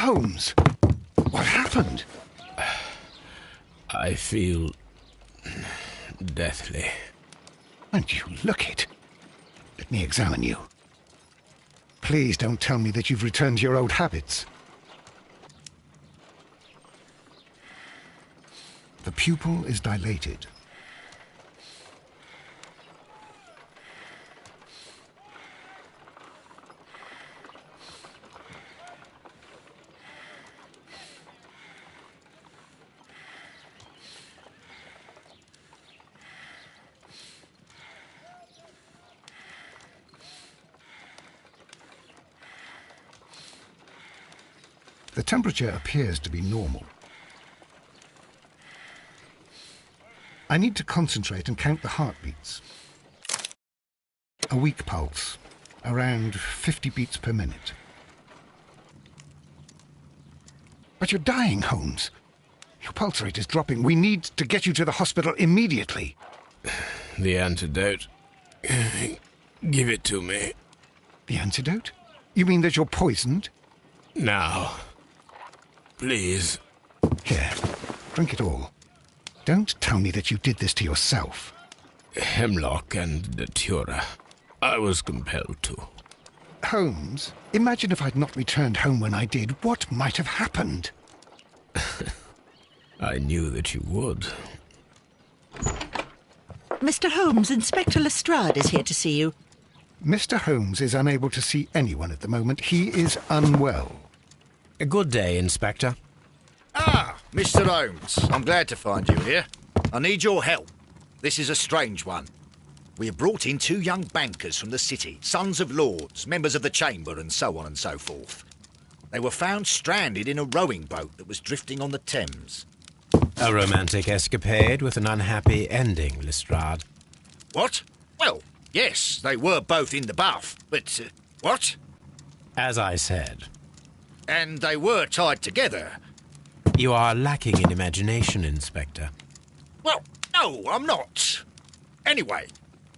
Holmes, what happened? I feel deathly. And you look it. Let me examine you. Please don't tell me that you've returned to your old habits. The pupil is dilated. The temperature appears to be normal. I need to concentrate and count the heartbeats. A weak pulse, around 50 beats per minute. But you're dying, Holmes. Your pulse rate is dropping. We need to get you to the hospital immediately. The antidote. Give it to me. The antidote? You mean that you're poisoned? Now. Please. Here, drink it all. Don't tell me that you did this to yourself. Hemlock and datura. I was compelled to. Holmes, imagine if I'd not returned home when I did. What might have happened? I knew that you would. Mr. Holmes, Inspector Lestrade is here to see you. Mr. Holmes is unable to see anyone at the moment. He is unwell. A good day, Inspector. Ah, Mr. Holmes. I'm glad to find you here. I need your help. This is a strange one. We have brought in 2 young bankers from the city, sons of lords, members of the chamber, and so on and so forth. They were found stranded in a rowing boat that was drifting on the Thames. A romantic escapade with an unhappy ending, Lestrade. What? Well, yes, they were both in the bath, but... what? As I said. And they were tied together. You are lacking in imagination, Inspector. Well, no, I'm not. Anyway,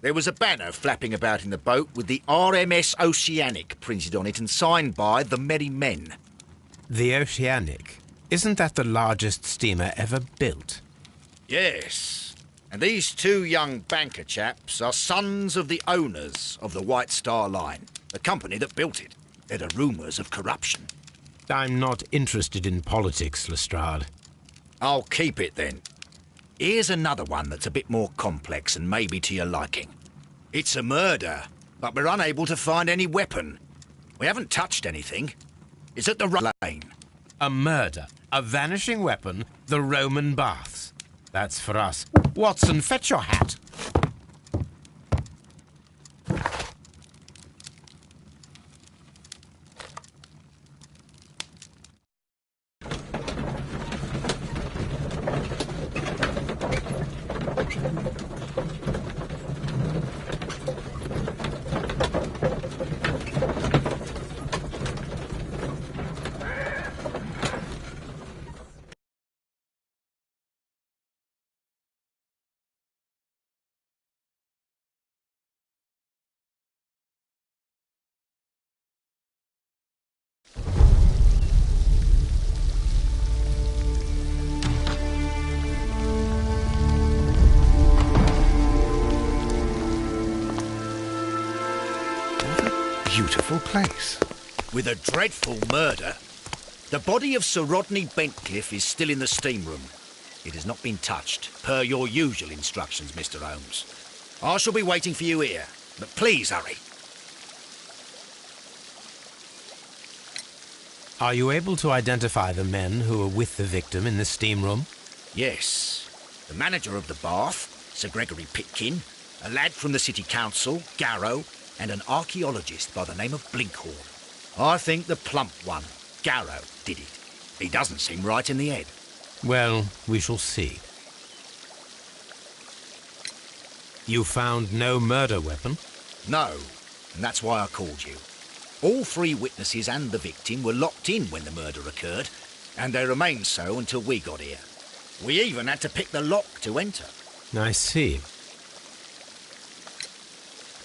there was a banner flapping about in the boat with the RMS Oceanic printed on it and signed by the Merry Men. The Oceanic? Isn't that the largest steamer ever built? Yes. And these 2 young banker chaps are sons of the owners of the White Star Line, the company that built it. There are rumours of corruption. I'm not interested in politics, Lestrade. I'll keep it then. Here's another one that's a bit more complex and maybe to your liking. It's a murder, but we're unable to find any weapon. We haven't touched anything. It's at the lane. A murder, a vanishing weapon, the Roman baths. That's for us. Watson, fetch your hat. Beautiful place. With a dreadful murder. The body of Sir Rodney Bentcliffe is still in the steam room. It has not been touched, per your usual instructions, Mr. Holmes. I shall be waiting for you here, but please hurry. Are you able to identify the men who were with the victim in the steam room? Yes. The manager of the bath, Sir Gregory Pitkin, a lad from the City Council, Garrow, and an archaeologist by the name of Blinkhorn. I think the plump one, Garrow, did it. He doesn't seem right in the head. Well, we shall see. You found no murder weapon? No, and that's why I called you. All 3 witnesses and the victim were locked in when the murder occurred, and they remained so until we got here. We even had to pick the lock to enter. I see.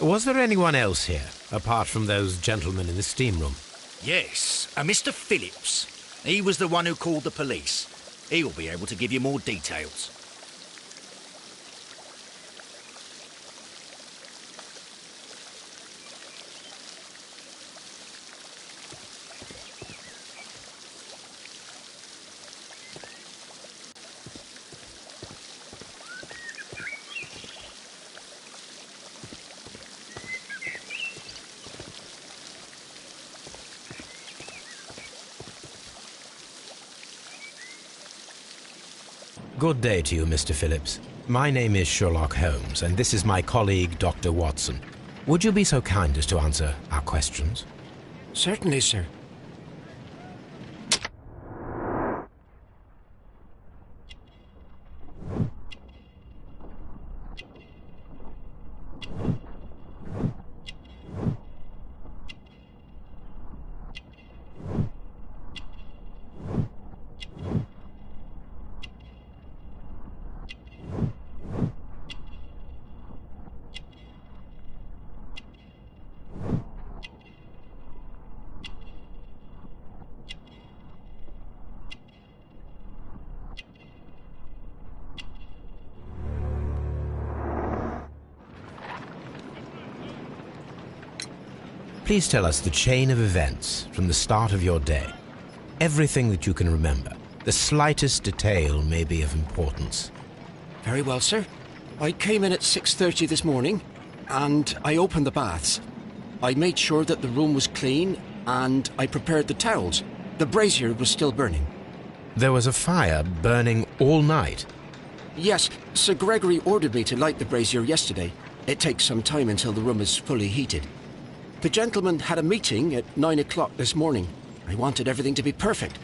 Was there anyone else here, apart from those gentlemen in the steam room? Yes, a Mr. Phillips. He was the one who called the police. He'll be able to give you more details. Good day to you, Mr. Phillips. My name is Sherlock Holmes, and this is my colleague, Dr. Watson. Would you be so kind as to answer our questions? Certainly, sir. Please tell us the chain of events from the start of your day. Everything that you can remember. The slightest detail may be of importance. Very well, sir. I came in at 6:30 this morning, and I opened the baths. I made sure that the room was clean, and I prepared the towels. The brazier was still burning. There was a fire burning all night. Yes, Sir Gregory ordered me to light the brazier yesterday. It takes some time until the room is fully heated. The gentleman had a meeting at 9 o'clock this morning. I wanted everything to be perfect.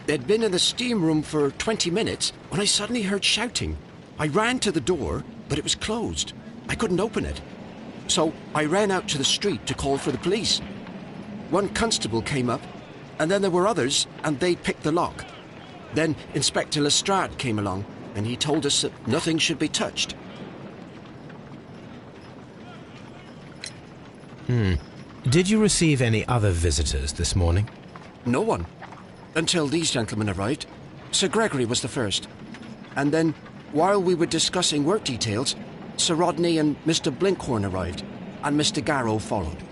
They'd been in the steam room for 20 minutes when I suddenly heard shouting. I ran to the door, but it was closed. I couldn't open it. So I ran out to the street to call for the police. One constable came up, and then there were others, and they picked the lock. Then Inspector Lestrade came along, and he told us that nothing should be touched. Did you receive any other visitors this morning? No one. Until these gentlemen arrived. Sir Gregory was the first. And then, while we were discussing work details, Sir Rodney and Mr. Blinkhorn arrived, and Mr. Garrow followed.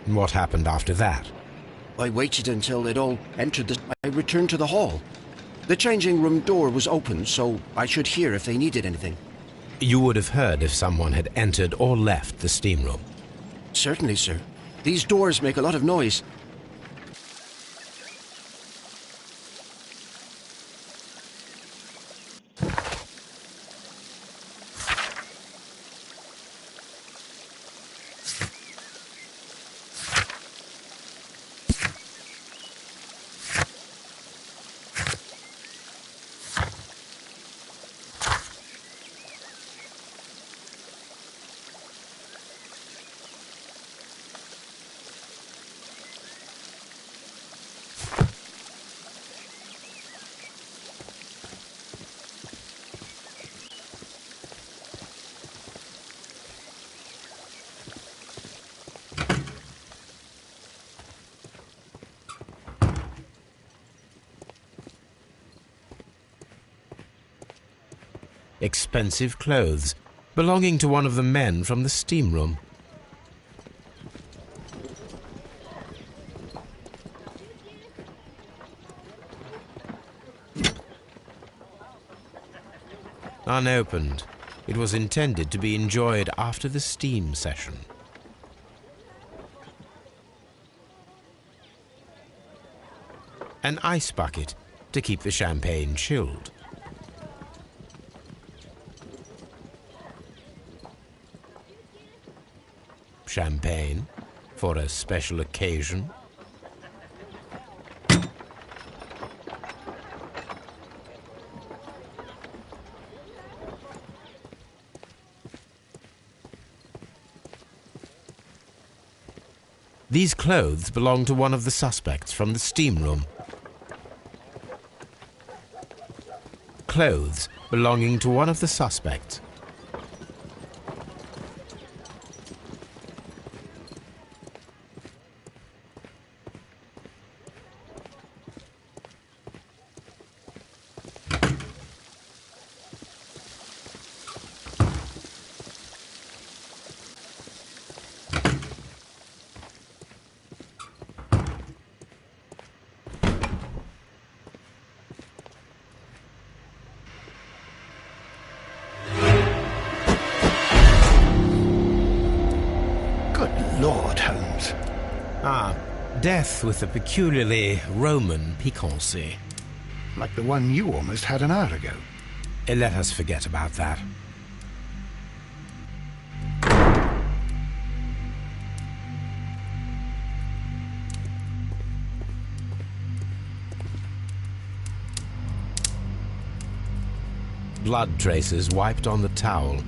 What happened after that? I waited until they'd all entered I returned to the hall. The changing room door was open, so I should hear if they needed anything. You would have heard if someone had entered or left the steam room. Certainly, sir. These doors make a lot of noise. Expensive clothes, belonging to one of the men from the steam room. Unopened. It was intended to be enjoyed after the steam session. An ice bucket to keep the champagne chilled. Champagne for a special occasion. These clothes belong to one of the suspects from the steam room. Clothes belonging to one of the suspects. Death with a peculiarly Roman piquancy. Like the one you almost had an hour ago. Let us forget about that. Blood traces wiped on the towel.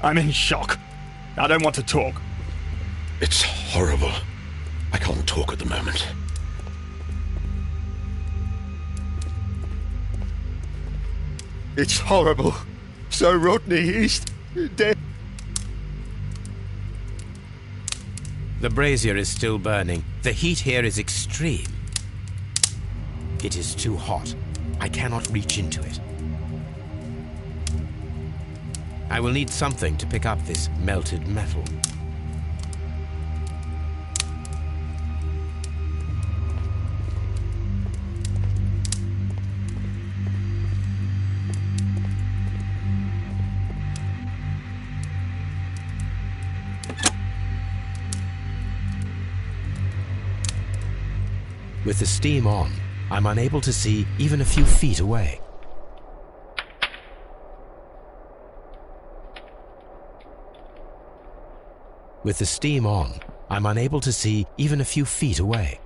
I'm in shock. I don't want to talk. It's horrible. I can't talk at the moment. It's horrible. So Rodney, he's dead. The brazier is still burning. The heat here is extreme. It is too hot. I cannot reach into it. I will need something to pick up this melted metal. With the steam on, I'm unable to see even a few feet away. With the steam on, I'm unable to see even a few feet away.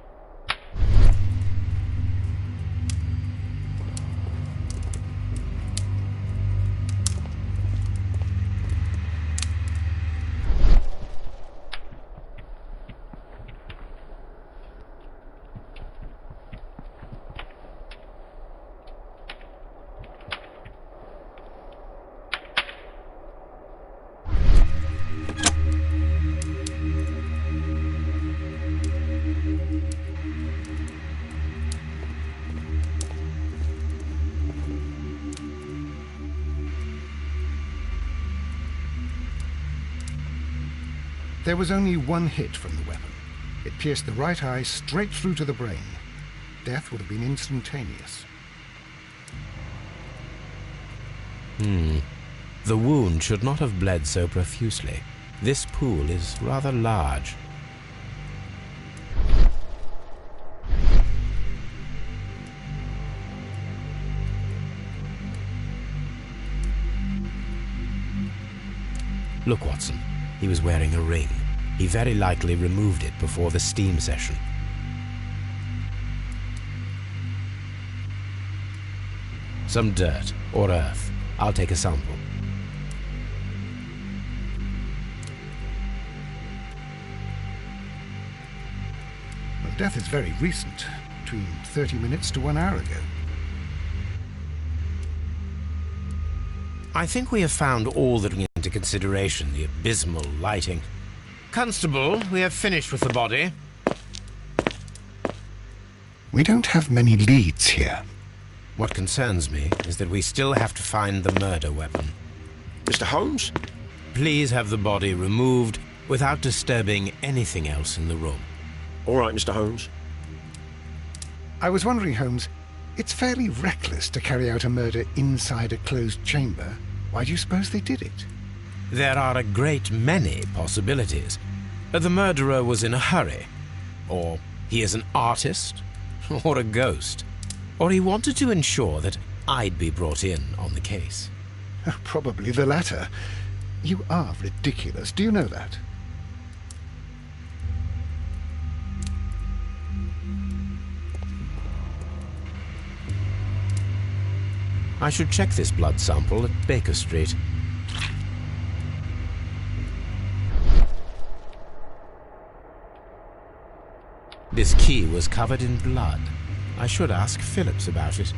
There was only one hit from the weapon. It pierced the right eye straight through to the brain. Death would have been instantaneous. The wound should not have bled so profusely. This pool is rather large. Look, Watson. He was wearing a ring. He very likely removed it before the steam session. Some dirt or earth. I'll take a sample. Well, death is very recent, between 30 minutes to 1 hour ago. I think we have found all that we need into consideration, the abysmal lighting. Constable, we have finished with the body. We don't have many leads here. What concerns me is that we still have to find the murder weapon. Mr. Holmes? Please have the body removed without disturbing anything else in the room. All right, Mr. Holmes. I was wondering, Holmes, it's fairly reckless to carry out a murder inside a closed chamber. Why do you suppose they did it? There are a great many possibilities. The murderer was in a hurry, or he is an artist, or a ghost, or he wanted to ensure that I'd be brought in on the case. Probably the latter. You are ridiculous, do you know that? I should check this blood sample at Baker Street. This key was covered in blood. I should ask Phillips about it.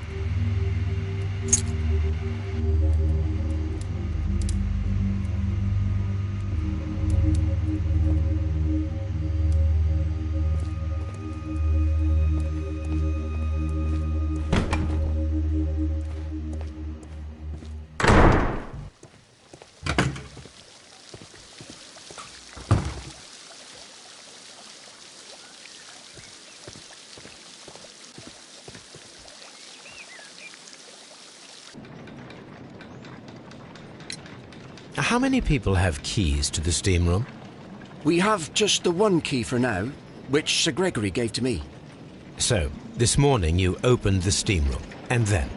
How many people have keys to the steam room? We have just the one key for now, which Sir Gregory gave to me. So, this morning you opened the steam room, and then?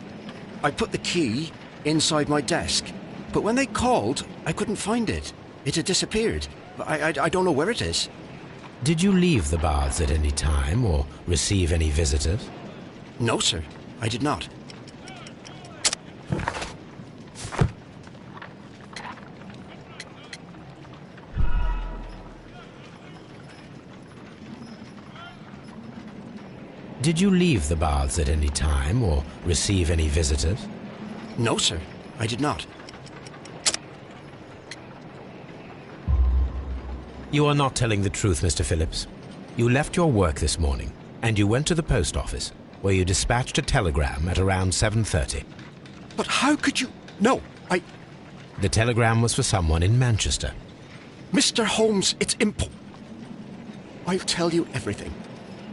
I put the key inside my desk, but when they called, I couldn't find it. It had disappeared. I don't know where it is. Did you leave the baths at any time or receive any visitors? No, sir, I did not. Did you leave the baths at any time or receive any visitors? No, sir, I did not. You are not telling the truth, Mr. Phillips. You left your work this morning, and you went to the post office, where you dispatched a telegram at around 7:30. But how could you... No, The telegram was for someone in Manchester. Mr. Holmes, it's I'll tell you everything.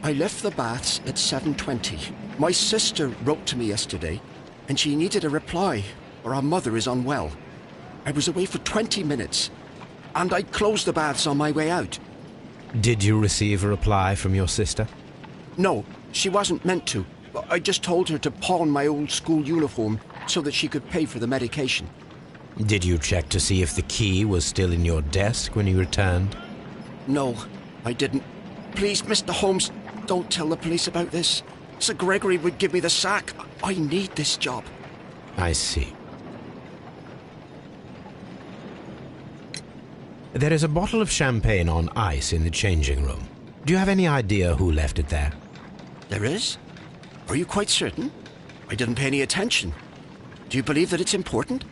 I left the baths at 7:20. My sister wrote to me yesterday, and she needed a reply, or our mother is unwell. I was away for 20 minutes, and I closed the baths on my way out. Did you receive a reply from your sister? No, she wasn't meant to. I just told her to pawn my old school uniform so that she could pay for the medication. Did you check to see if the key was still in your desk when you returned? No, I didn't. Please, Mr. Holmes, don't tell the police about this. Sir Gregory would give me the sack. I need this job. I see. There is a bottle of champagne on ice in the changing room. Do you have any idea who left it there? There is? Are you quite certain? I didn't pay any attention. Do you believe that it's important?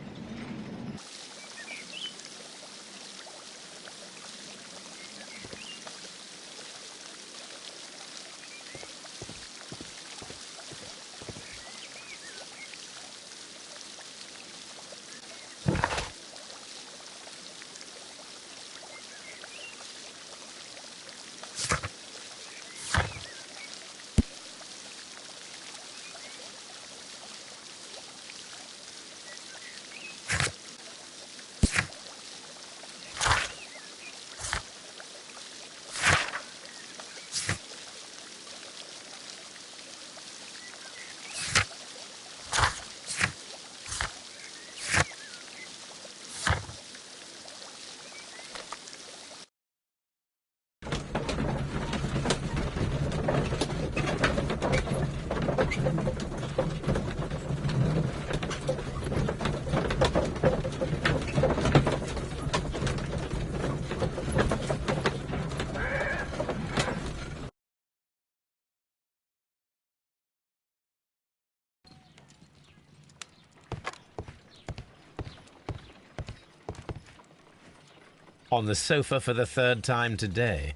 On the sofa for the third time today.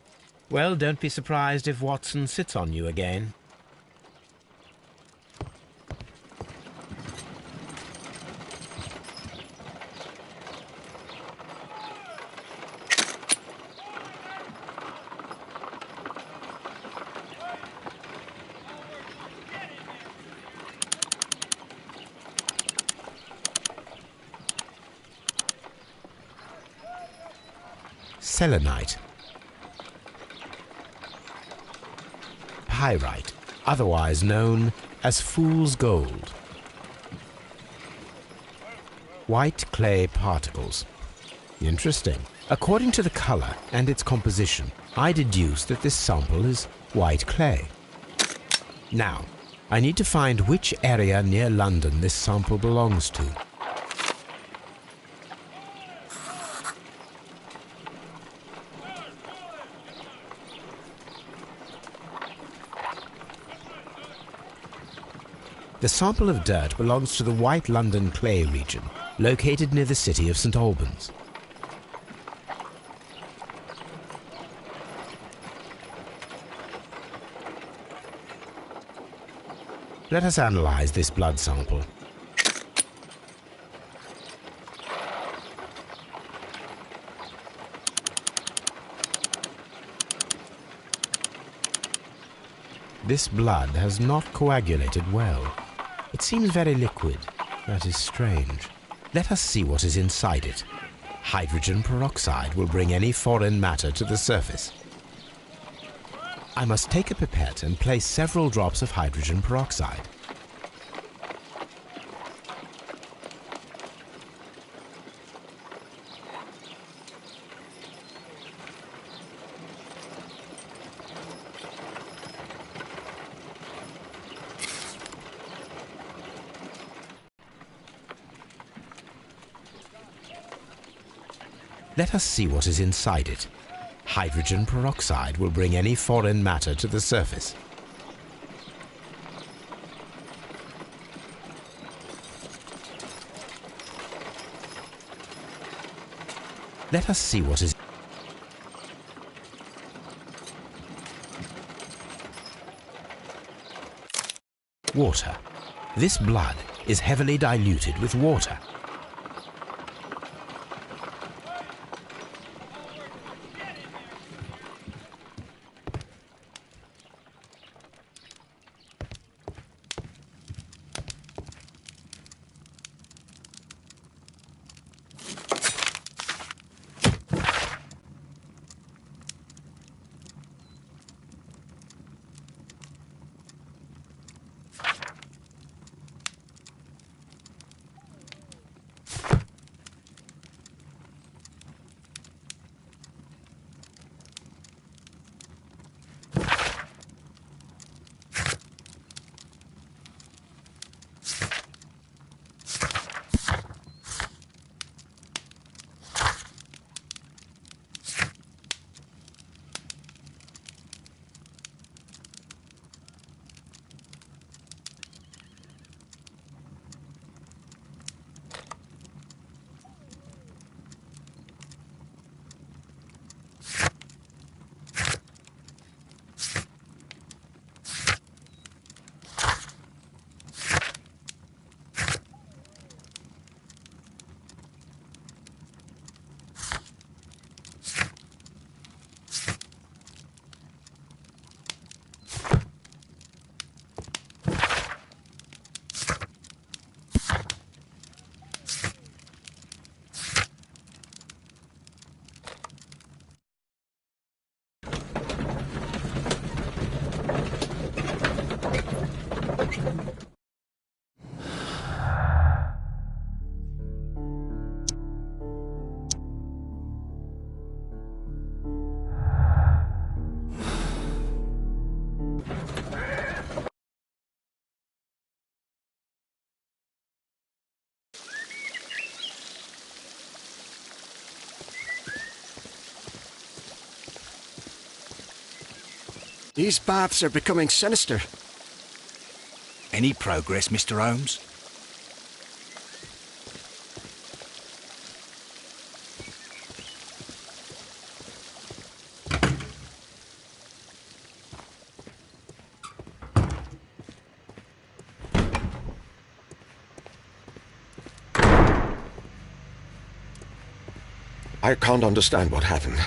Well, don't be surprised if Watson sits on you again. Selenite, pyrite, otherwise known as fool's gold, white clay particles. Interesting. According to the color and its composition, I deduce that this sample is white clay. Now, I need to find which area near London this sample belongs to. The sample of dirt belongs to the White London clay region, located near the city of St. Albans. Let us analyze this blood sample. This blood has not coagulated well. It seems very liquid. That is strange. Let us see what is inside it. Hydrogen peroxide will bring any foreign matter to the surface. I must take a pipette and place several drops of hydrogen peroxide. Let us see what is inside it. Hydrogen peroxide will bring any foreign matter to the surface. Let us see what is... Water. This blood is heavily diluted with water. These baths are becoming sinister. Any progress, Mr. Holmes? I can't understand what happened.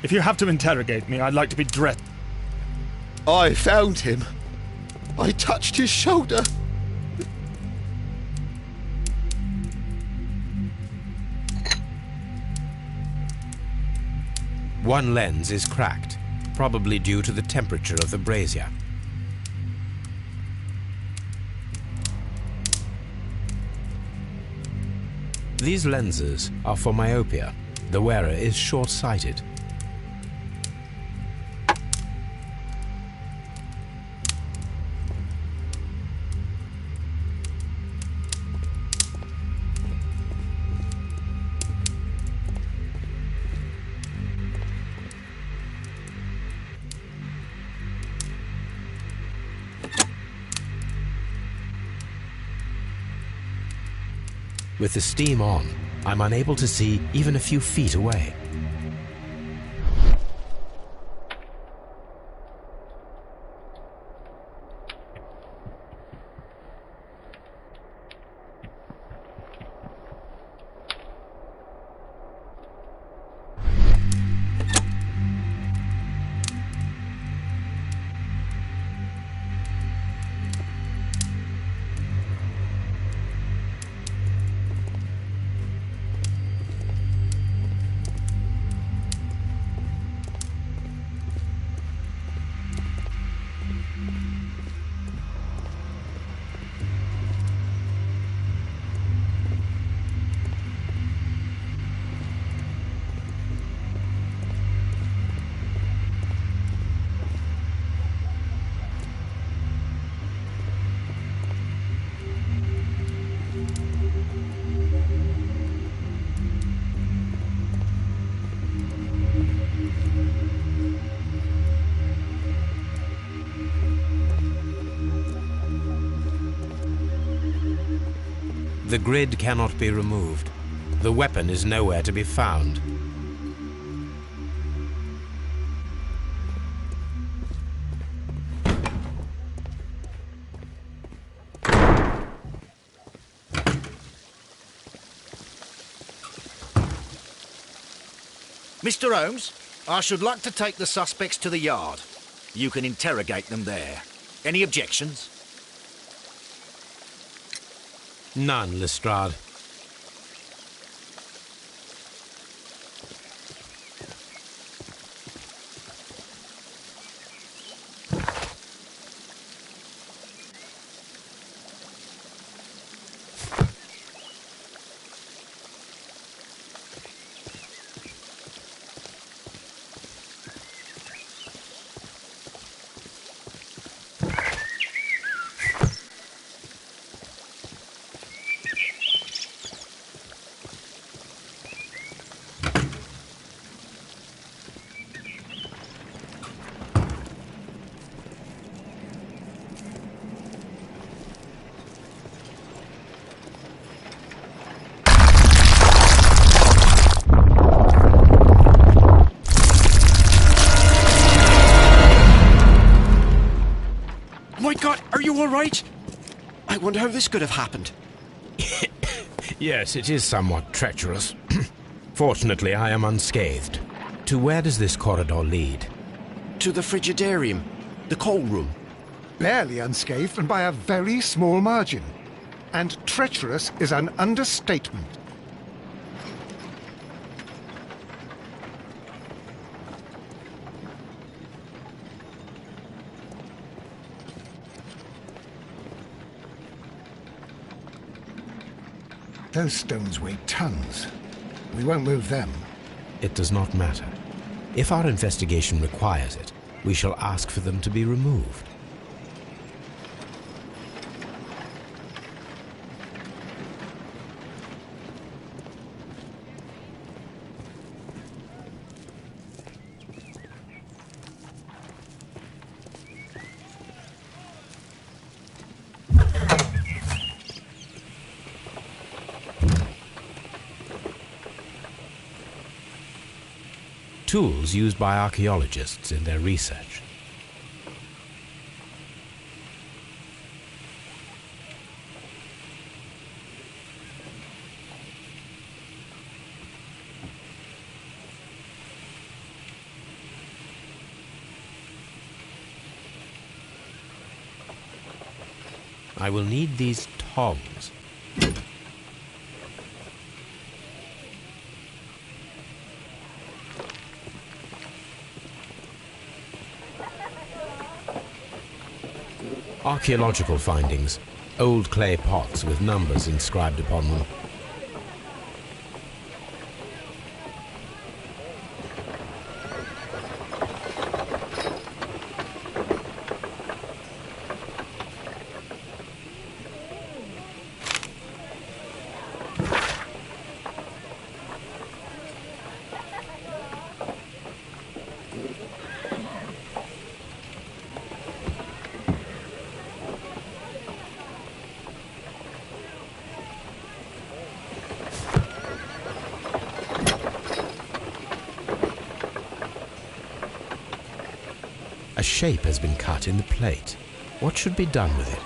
If you have to interrogate me, I'd like to be dressed. I found him. I touched his shoulder. One lens is cracked, probably due to the temperature of the brazier. These lenses are for myopia. The wearer is short-sighted. With the steam on, I'm unable to see even a few feet away. The grid cannot be removed. The weapon is nowhere to be found. Mr. Holmes, I should like to take the suspects to the yard. You can interrogate them there. Any objections? None, Lestrade. My God, are you all right? I wonder how this could have happened. Yes, it is somewhat treacherous. Fortunately, I am unscathed. To where does this corridor lead? To the frigidarium, the coal room. Barely unscathed and by a very small margin. And treacherous is an understatement. Those stones weigh tons. We won't move them. It does not matter. If our investigation requires it, we shall ask for them to be removed. Tools used by archaeologists in their research. I will need these tongs. Archaeological findings. Old clay pots with numbers inscribed upon them. A shape has been cut in the plate. What should be done with it?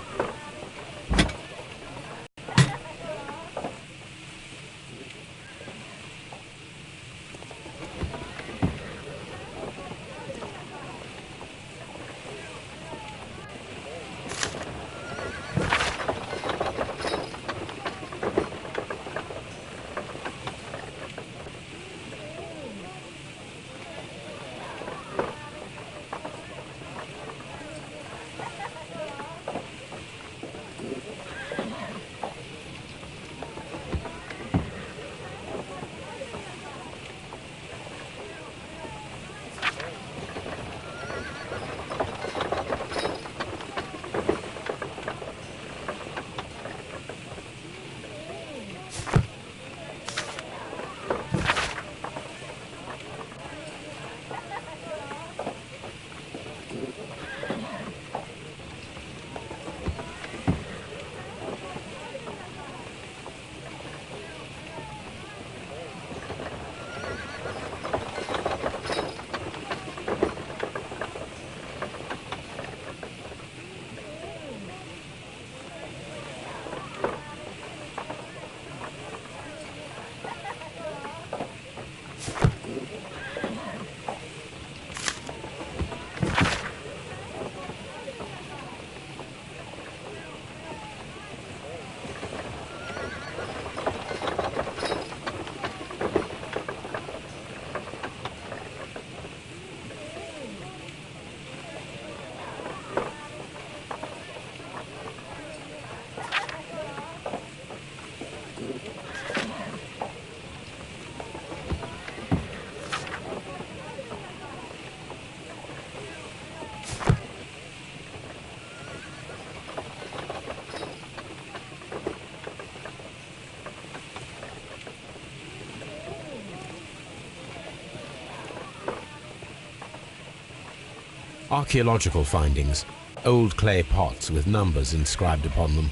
Archaeological findings, old clay pots with numbers inscribed upon them.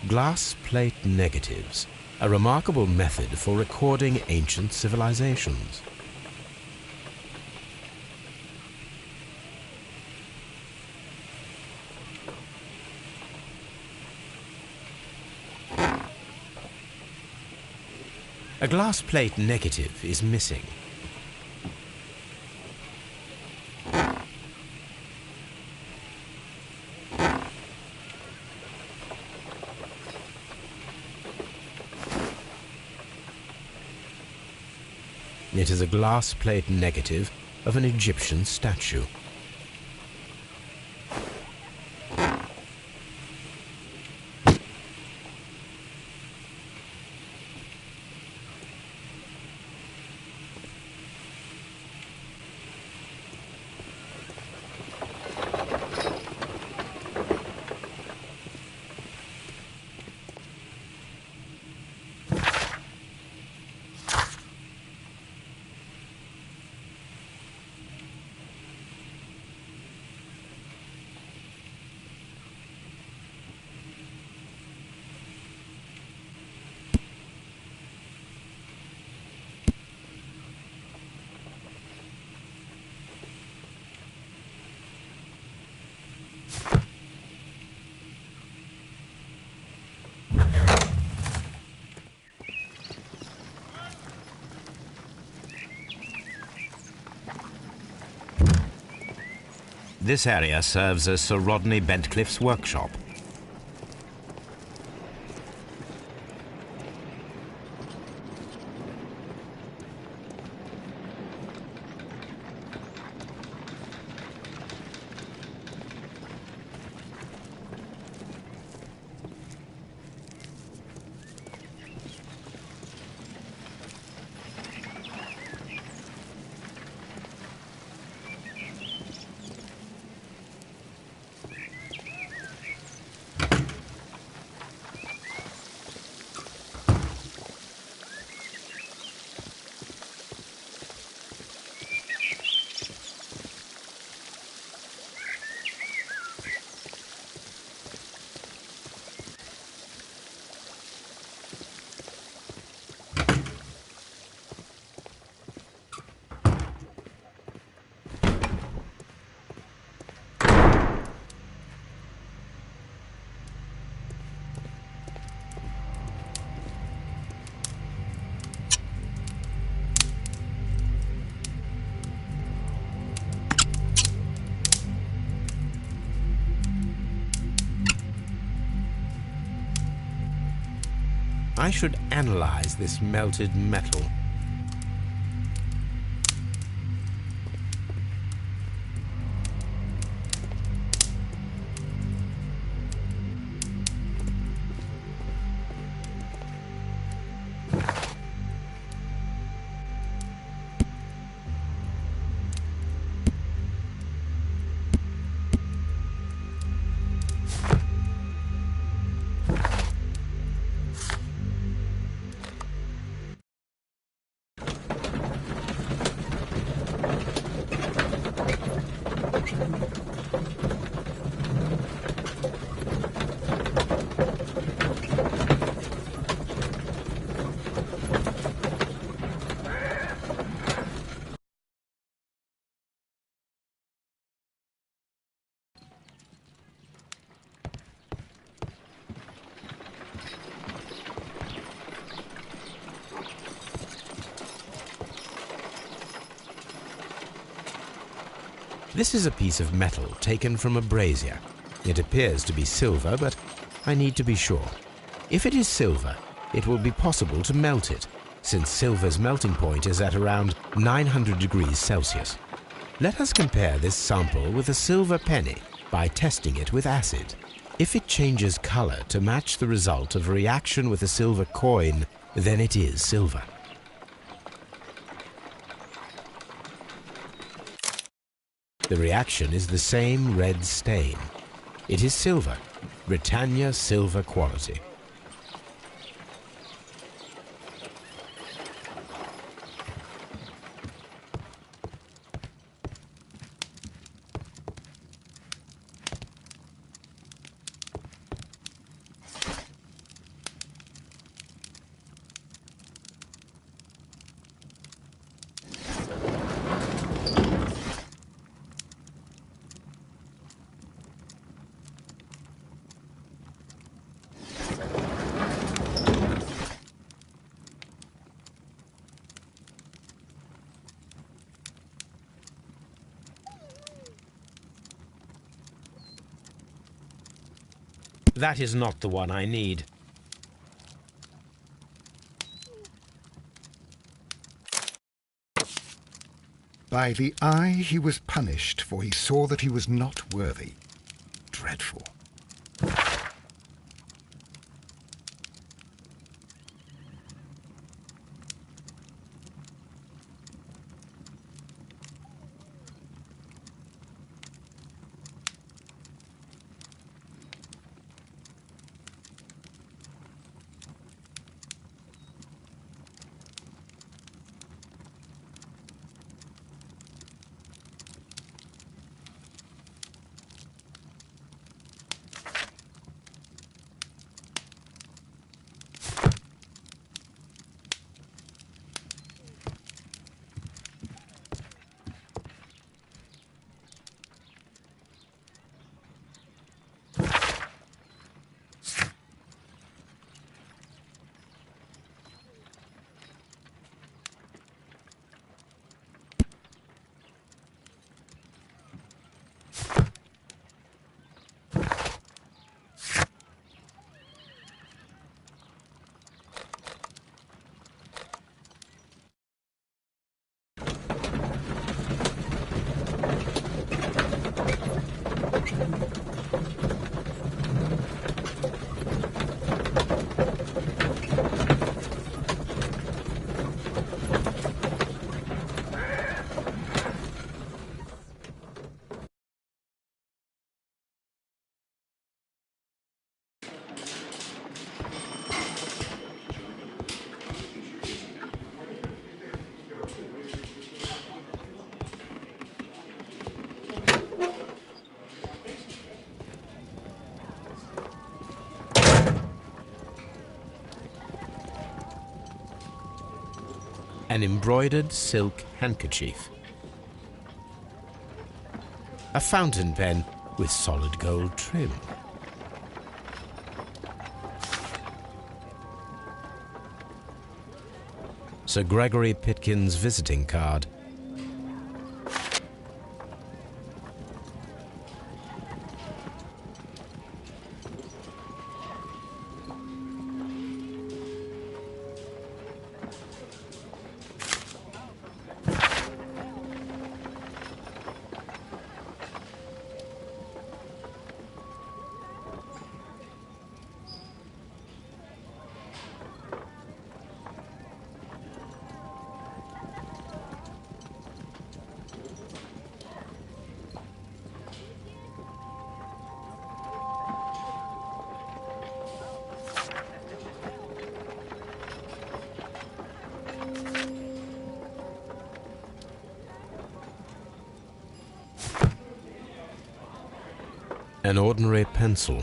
Glass plate negatives, a remarkable method for recording ancient civilizations. A glass plate negative is missing. It is a glass plate negative of an Egyptian statue. This area serves as Sir Rodney Bentcliffe's workshop. I should analyze this melted metal. This is a piece of metal taken from a brazier. It appears to be silver, but I need to be sure. If it is silver, it will be possible to melt it, since silver's melting point is at around 900 degrees Celsius. Let us compare this sample with a silver penny by testing it with acid. If it changes color to match the result of a reaction with a silver coin, then it is silver. The reaction is the same red stain. It is silver, Britannia silver quality. That is not the one I need. By the eye he was punished, for he saw that he was not worthy. Dreadful. An embroidered silk handkerchief. A fountain pen with solid gold trim. Sir Gregory Pitkin's visiting card. An ordinary pencil.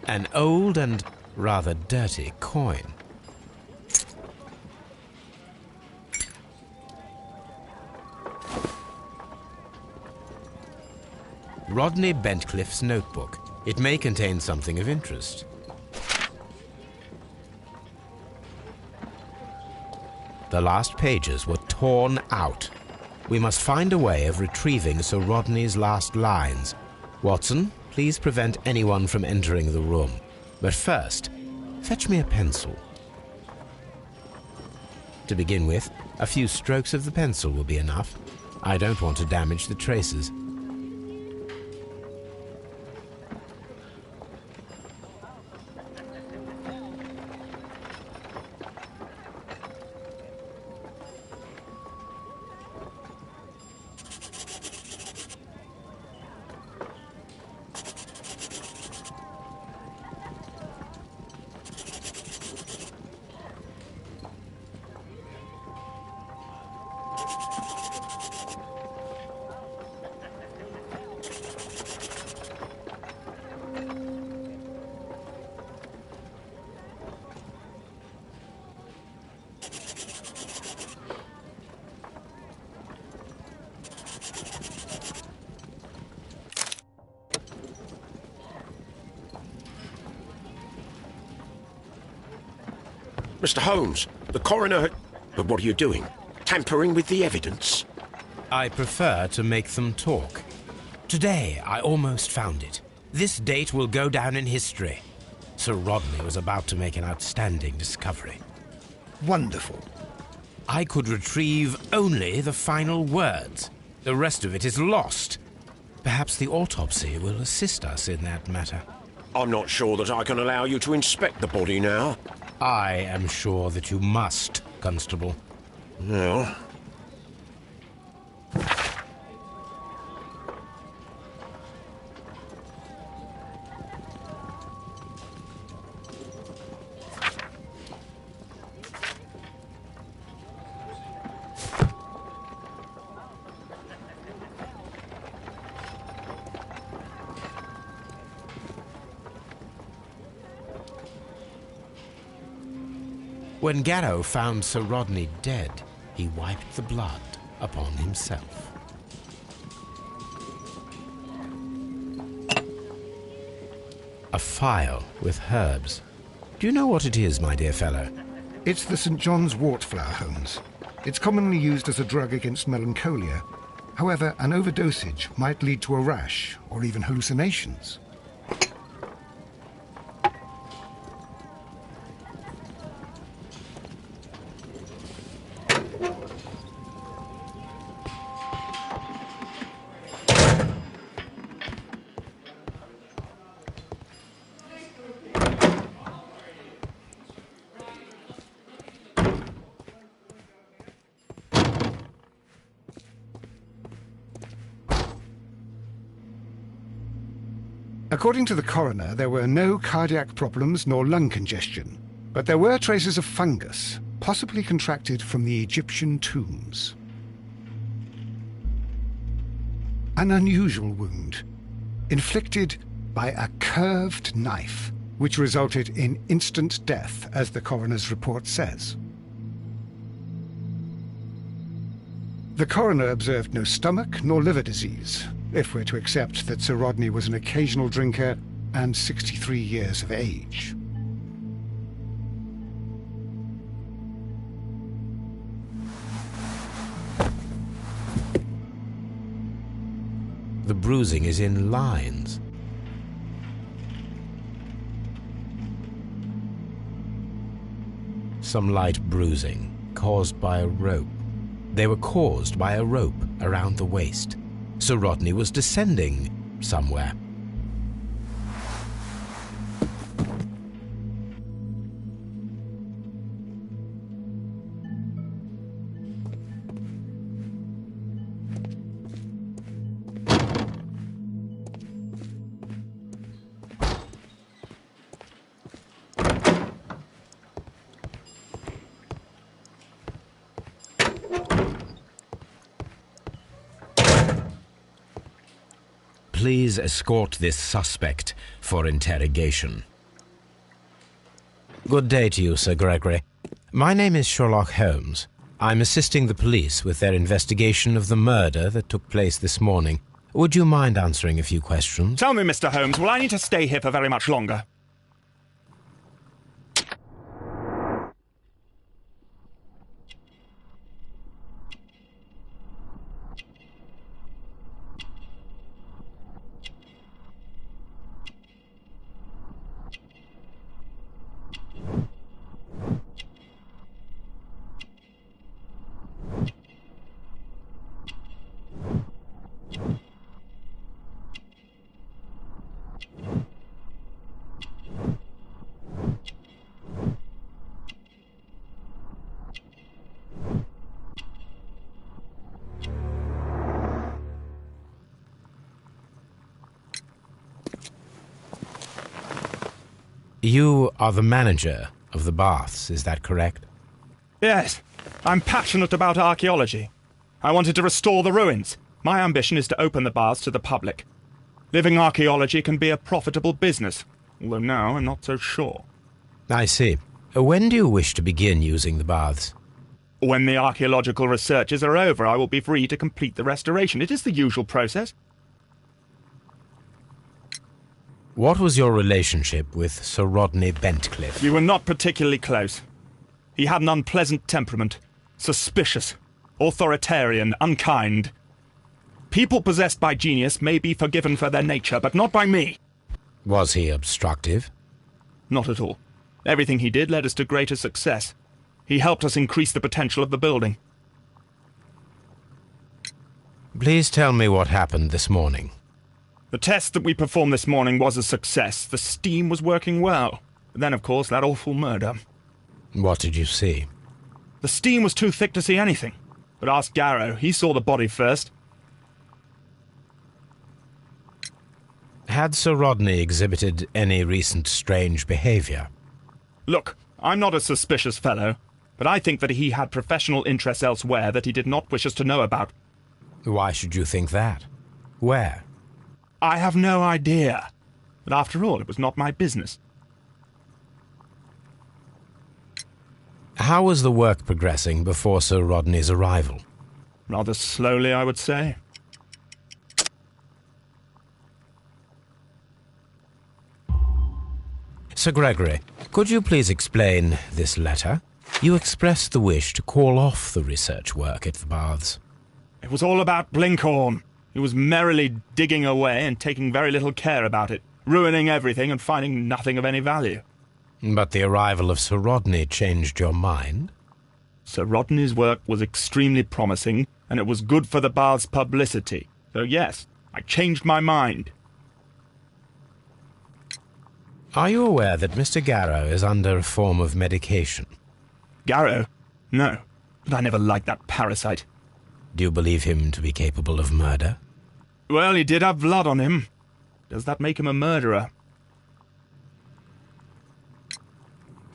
An old and rather dirty coin. Rodney Bentcliffe's notebook. It may contain something of interest. The last pages were torn out. We must find a way of retrieving Sir Rodney's last lines. Watson, please prevent anyone from entering the room. But first, fetch me a pencil. To begin with, a few strokes of the pencil will be enough. I don't want to damage the traces. Mr. Holmes, the coroner... But what are you doing? Tampering with the evidence? I prefer to make them talk. Today, I almost found it. This date will go down in history. Sir Rodney was about to make an outstanding discovery. Wonderful. I could retrieve only the final words. The rest of it is lost. Perhaps the autopsy will assist us in that matter. I'm not sure that I can allow you to inspect the body now. I am sure that you must, Constable. Well... When Garrow found Sir Rodney dead, he wiped the blood upon himself. A phial with herbs. Do you know what it is, my dear fellow? It's the St. John's wort flower, Holmes. It's commonly used as a drug against melancholia. However, an overdosage might lead to a rash or even hallucinations. According to the coroner, there were no cardiac problems nor lung congestion, but there were traces of fungus, possibly contracted from the Egyptian tombs. An unusual wound, inflicted by a curved knife, which resulted in instant death, as the coroner's report says. The coroner observed no stomach nor liver disease, if we're to accept that Sir Rodney was an occasional drinker and 63 years of age. The bruising is in lines. Some light bruising, caused by a rope. They were caused by a rope around the waist. Sir Rodney was descending somewhere. Please escort this suspect for interrogation. Good day to you, Sir Gregory. My name is Sherlock Holmes. I'm assisting the police with their investigation of the murder that took place this morning. Would you mind answering a few questions? Tell me, Mr. Holmes, will I need to stay here for very much longer? You are the manager of the baths, is that correct? Yes. I'm passionate about archaeology. I wanted to restore the ruins. My ambition is to open the baths to the public. Living archaeology can be a profitable business, although now I'm not so sure. I see. When do you wish to begin using the baths? When the archaeological researches are over, I will be free to complete the restoration. It is the usual process. What was your relationship with Sir Rodney Bentcliffe? We were not particularly close. He had an unpleasant temperament, suspicious, authoritarian, unkind. People possessed by genius may be forgiven for their nature, but not by me. Was he obstructive? Not at all. Everything he did led us to greater success. He helped us increase the potential of the building. Please tell me what happened this morning. The test that we performed this morning was a success. The steam was working well. But then, of course, that awful murder. What did you see? The steam was too thick to see anything. But ask Garrow. He saw the body first. Had Sir Rodney exhibited any recent strange behaviour? Look, I'm not a suspicious fellow, but I think that he had professional interests elsewhere that he did not wish us to know about. Why should you think that? Where? I have no idea. But after all, it was not my business. How was the work progressing before Sir Rodney's arrival? Rather slowly, I would say. Sir Gregory, could you please explain this letter? You expressed the wish to call off the research work at the baths. It was all about Blinkhorn. He was merrily digging away and taking very little care about it, ruining everything and finding nothing of any value. But the arrival of Sir Rodney changed your mind? Sir Rodney's work was extremely promising, and it was good for the bath's publicity. So yes, I changed my mind. Are you aware that Mr. Garrow is under a form of medication? Garrow? No, but I never liked that parasite. Do you believe him to be capable of murder? Well, he did have blood on him. Does that make him a murderer?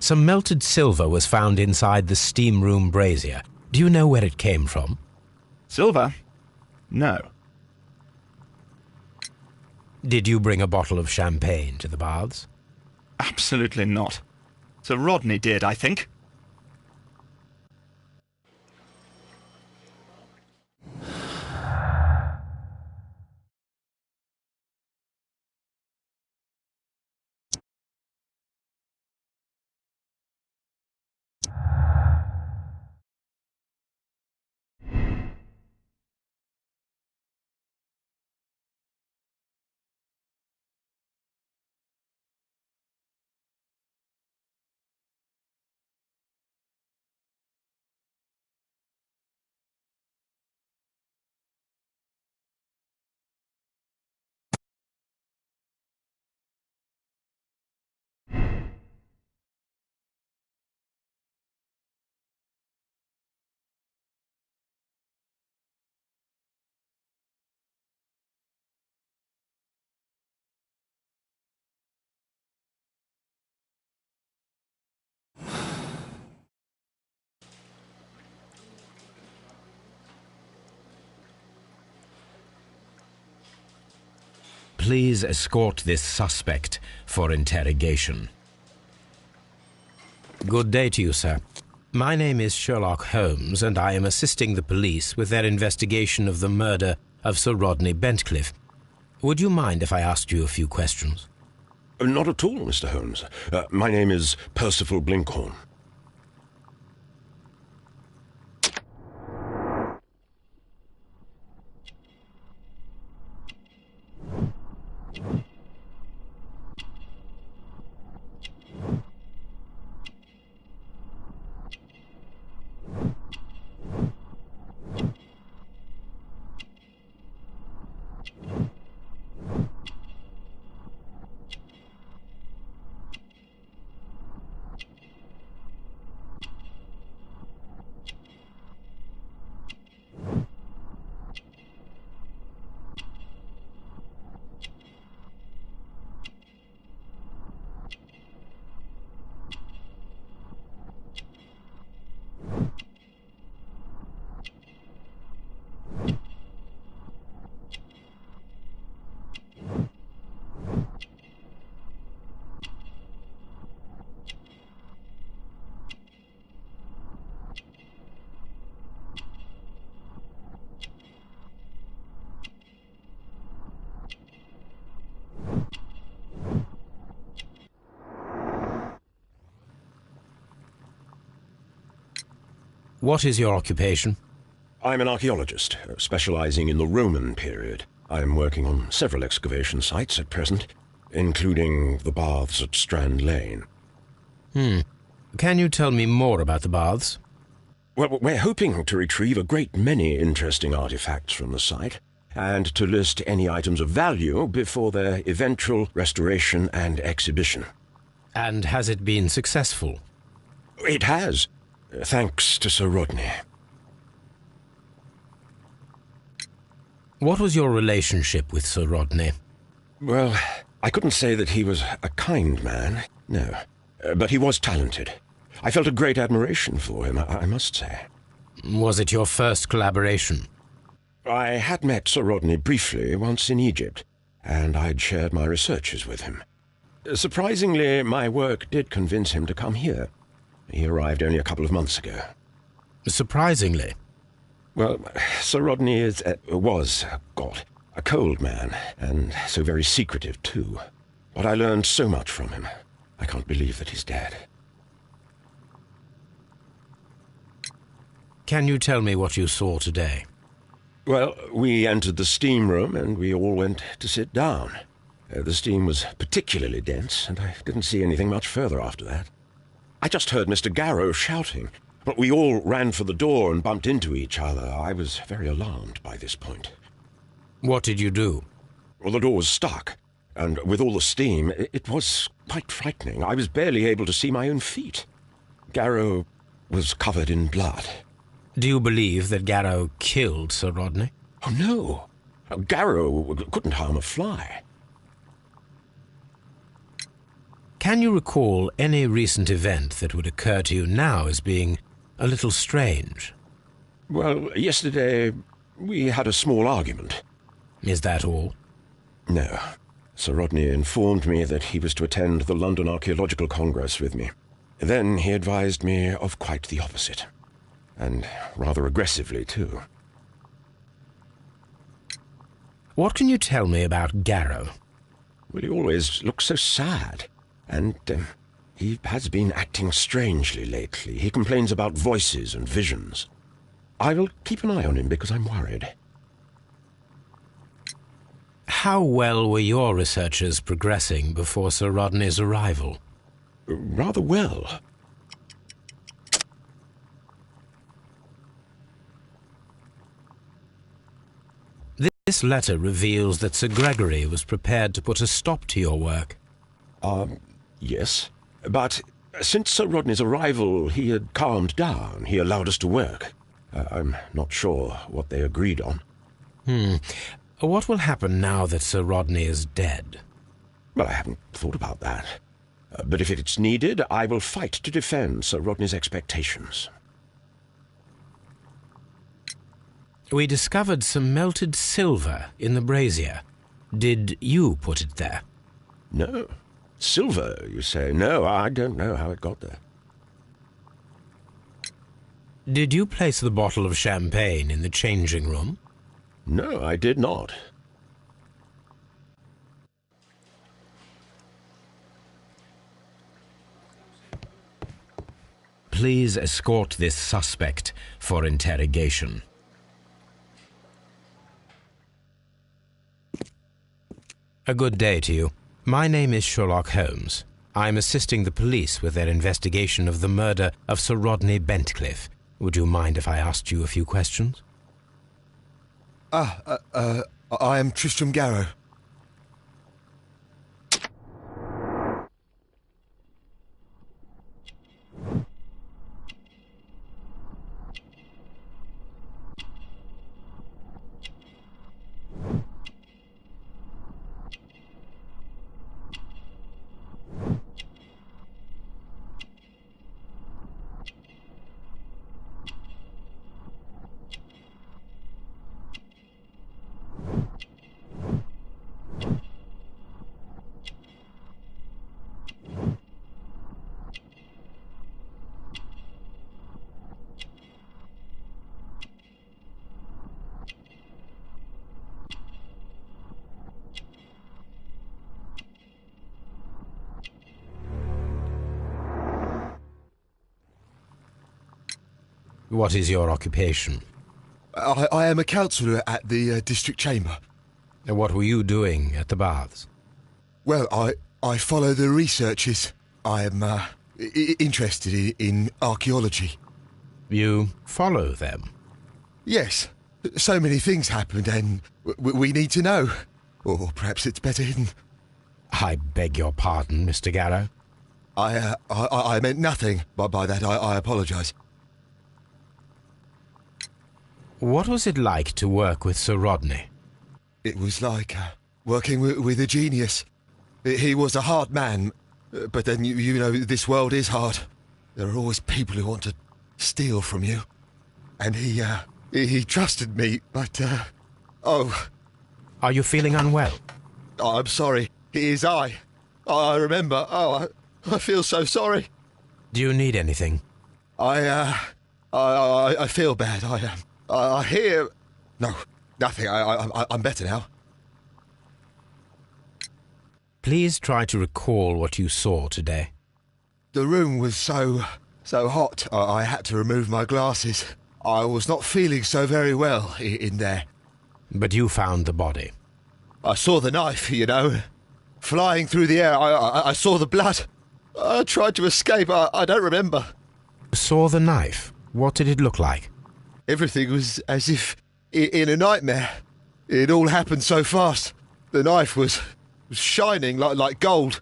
Some melted silver was found inside the steam room brazier. Do you know where it came from? Silver? No. Did you bring a bottle of champagne to the baths? Absolutely not. Sir Rodney did, I think. Please escort this suspect for interrogation. Good day to you, sir. My name is Sherlock Holmes, and I am assisting the police with their investigation of the murder of Sir Rodney Bentcliffe. Would you mind if I asked you a few questions? Not at all, Mr. Holmes. My name is Percival Blinkhorn. What is your occupation? I'm an archaeologist, specializing in the Roman period. I'm working on several excavation sites at present, including the baths at Strand Lane. Can you tell me more about the baths? Well, we're hoping to retrieve a great many interesting artifacts from the site, and to list any items of value before their eventual restoration and exhibition. And has it been successful? It has, thanks to Sir Rodney. What was your relationship with Sir Rodney? Well, I couldn't say that he was a kind man, no. But he was talented. I felt a great admiration for him, I must say. Was it your first collaboration? I had met Sir Rodney briefly once in Egypt, and I'd shared my researches with him. Surprisingly, my work did convince him to come here. He arrived only a couple of months ago. Surprisingly? Well, Sir Rodney was a cold man, and so very secretive too. But I learned so much from him. I can't believe that he's dead. Can you tell me what you saw today? Well, we entered the steam room and we all went to sit down. The steam was particularly dense, and I didn't see anything much further after that. I just heard Mr. Garrow shouting, but we all ran for the door and bumped into each other. I was very alarmed by this point. What did you do? Well, the door was stuck, and with all the steam, it was quite frightening. I was barely able to see my own feet. Garrow was covered in blood. Do you believe that Garrow killed Sir Rodney? Oh, no. Garrow couldn't harm a fly. Can you recall any recent event that would occur to you now as being a little strange? Well, yesterday we had a small argument. Is that all? No. Sir Rodney informed me that he was to attend the London Archaeological Congress with me. Then he advised me of quite the opposite. And rather aggressively, too. What can you tell me about Garrow? Well, he always looks so sad. And he has been acting strangely lately. He complains about voices and visions. I will keep an eye on him because I'm worried. How well were your researches progressing before Sir Rodney's arrival? Rather well. This letter reveals that Sir Gregory was prepared to put a stop to your work. Yes. But since Sir Rodney's arrival, he had calmed down. He allowed us to work. I'm not sure what they agreed on. What will happen now that Sir Rodney is dead? Well, I haven't thought about that. But if it's needed, I will fight to defend Sir Rodney's expectations. We discovered some melted silver in the brazier. Did you put it there? No. Silver, you say? No, I don't know how it got there. Did you place the bottle of champagne in the changing room? No, I did not. Please escort this suspect for interrogation. A good day to you. My name is Sherlock Holmes. I am assisting the police with their investigation of the murder of Sir Rodney Bentcliffe. Would you mind if I asked you a few questions? I am Tristram Garrow. What is your occupation? I am a councillor at the district chamber. And what were you doing at the baths? Well, I follow the researches. I am interested in archaeology. You follow them? Yes. So many things happened and we need to know. Or perhaps it's better hidden. I beg your pardon, Mr. Garrow. I meant nothing by that. I apologise. What was it like to work with Sir Rodney? It was like working with a genius. He was a hard man, but then, you know, this world is hard. There are always people who want to steal from you. And he trusted me, but, oh... Are you feeling unwell? Oh, I'm sorry. It is I. I remember. Oh, I feel so sorry. Do you need anything? I feel bad. I hear... No, nothing. I'm better now. Please try to recall what you saw today. The room was so hot, I had to remove my glasses. I was not feeling so very well in there. But you found the body. I saw the knife, you know, flying through the air. I saw the blood. I tried to escape. I don't remember. Saw the knife? What did it look like? Everything was as if in a nightmare. It all happened so fast. The knife was shining like gold.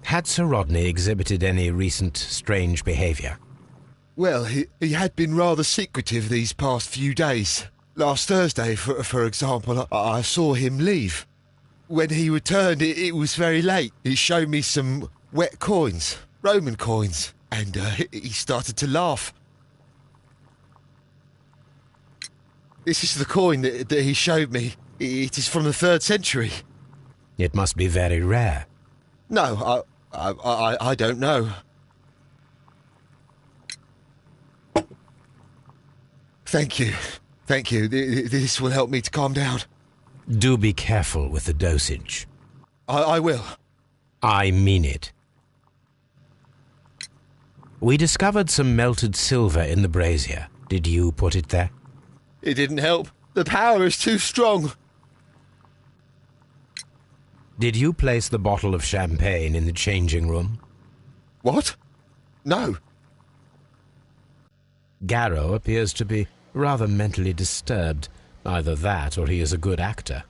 Had Sir Rodney exhibited any recent strange behaviour? Well, he had been rather secretive these past few days. Last Thursday, for example, I saw him leave. When he returned, it was very late. He showed me some wet coins, Roman coins, and he started to laugh. This is the coin that he showed me. It is from the 3rd century. It must be very rare. No, I don't know. Thank you. Thank you. This will help me to calm down. Do be careful with the dosage. I will. I mean it. We discovered some melted silver in the brazier. Did you put it there? It didn't help. The power is too strong. Did you place the bottle of champagne in the changing room? What? No. Garrow appears to be rather mentally disturbed. Either that or he is a good actor.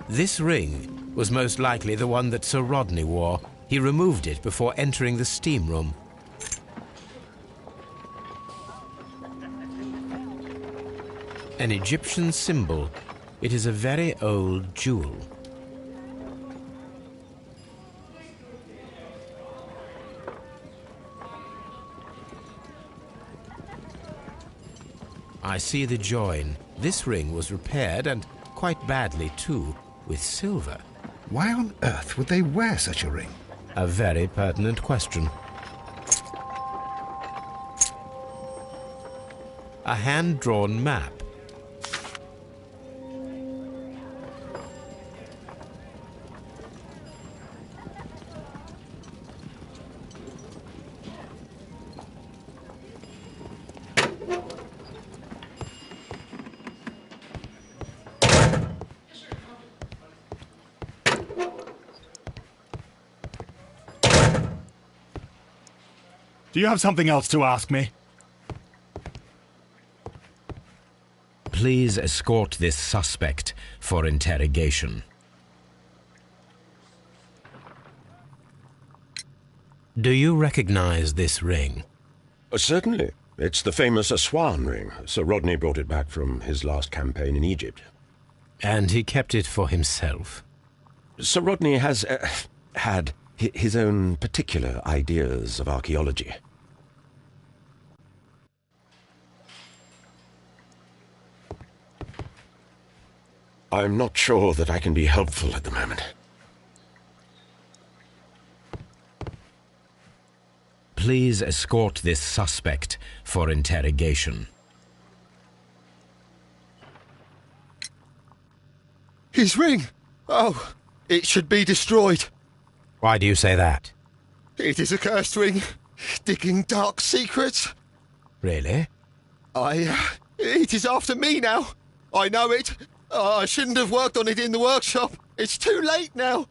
This ring was most likely the one that Sir Rodney wore. He removed it before entering the steam room. An Egyptian symbol. It is a very old jewel. I see the join. This ring was repaired, and quite badly too, with silver. Why on earth would they wear such a ring? A very pertinent question. A hand-drawn map. Do you have something else to ask me? Please escort this suspect for interrogation. Do you recognize this ring? Certainly. It's the famous Aswan ring. Sir Rodney brought it back from his last campaign in Egypt. And he kept it for himself? Sir Rodney has had his own particular ideas of archaeology. I'm not sure that I can be helpful at the moment. Please escort this suspect for interrogation. His ring! Oh, it should be destroyed. Why do you say that? It is a cursed ring, digging dark secrets. Really? It is after me now. I know it. I shouldn't have worked on it in the workshop. It's too late now.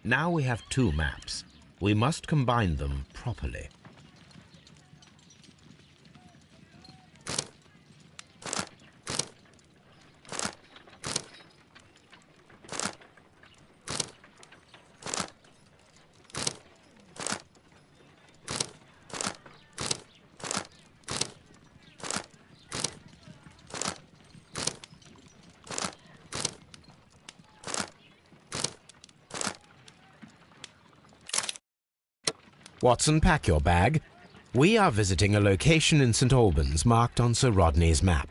Now we have two maps. We must combine them properly. Watson, pack your bag. We are visiting a location in St. Albans marked on Sir Rodney's map.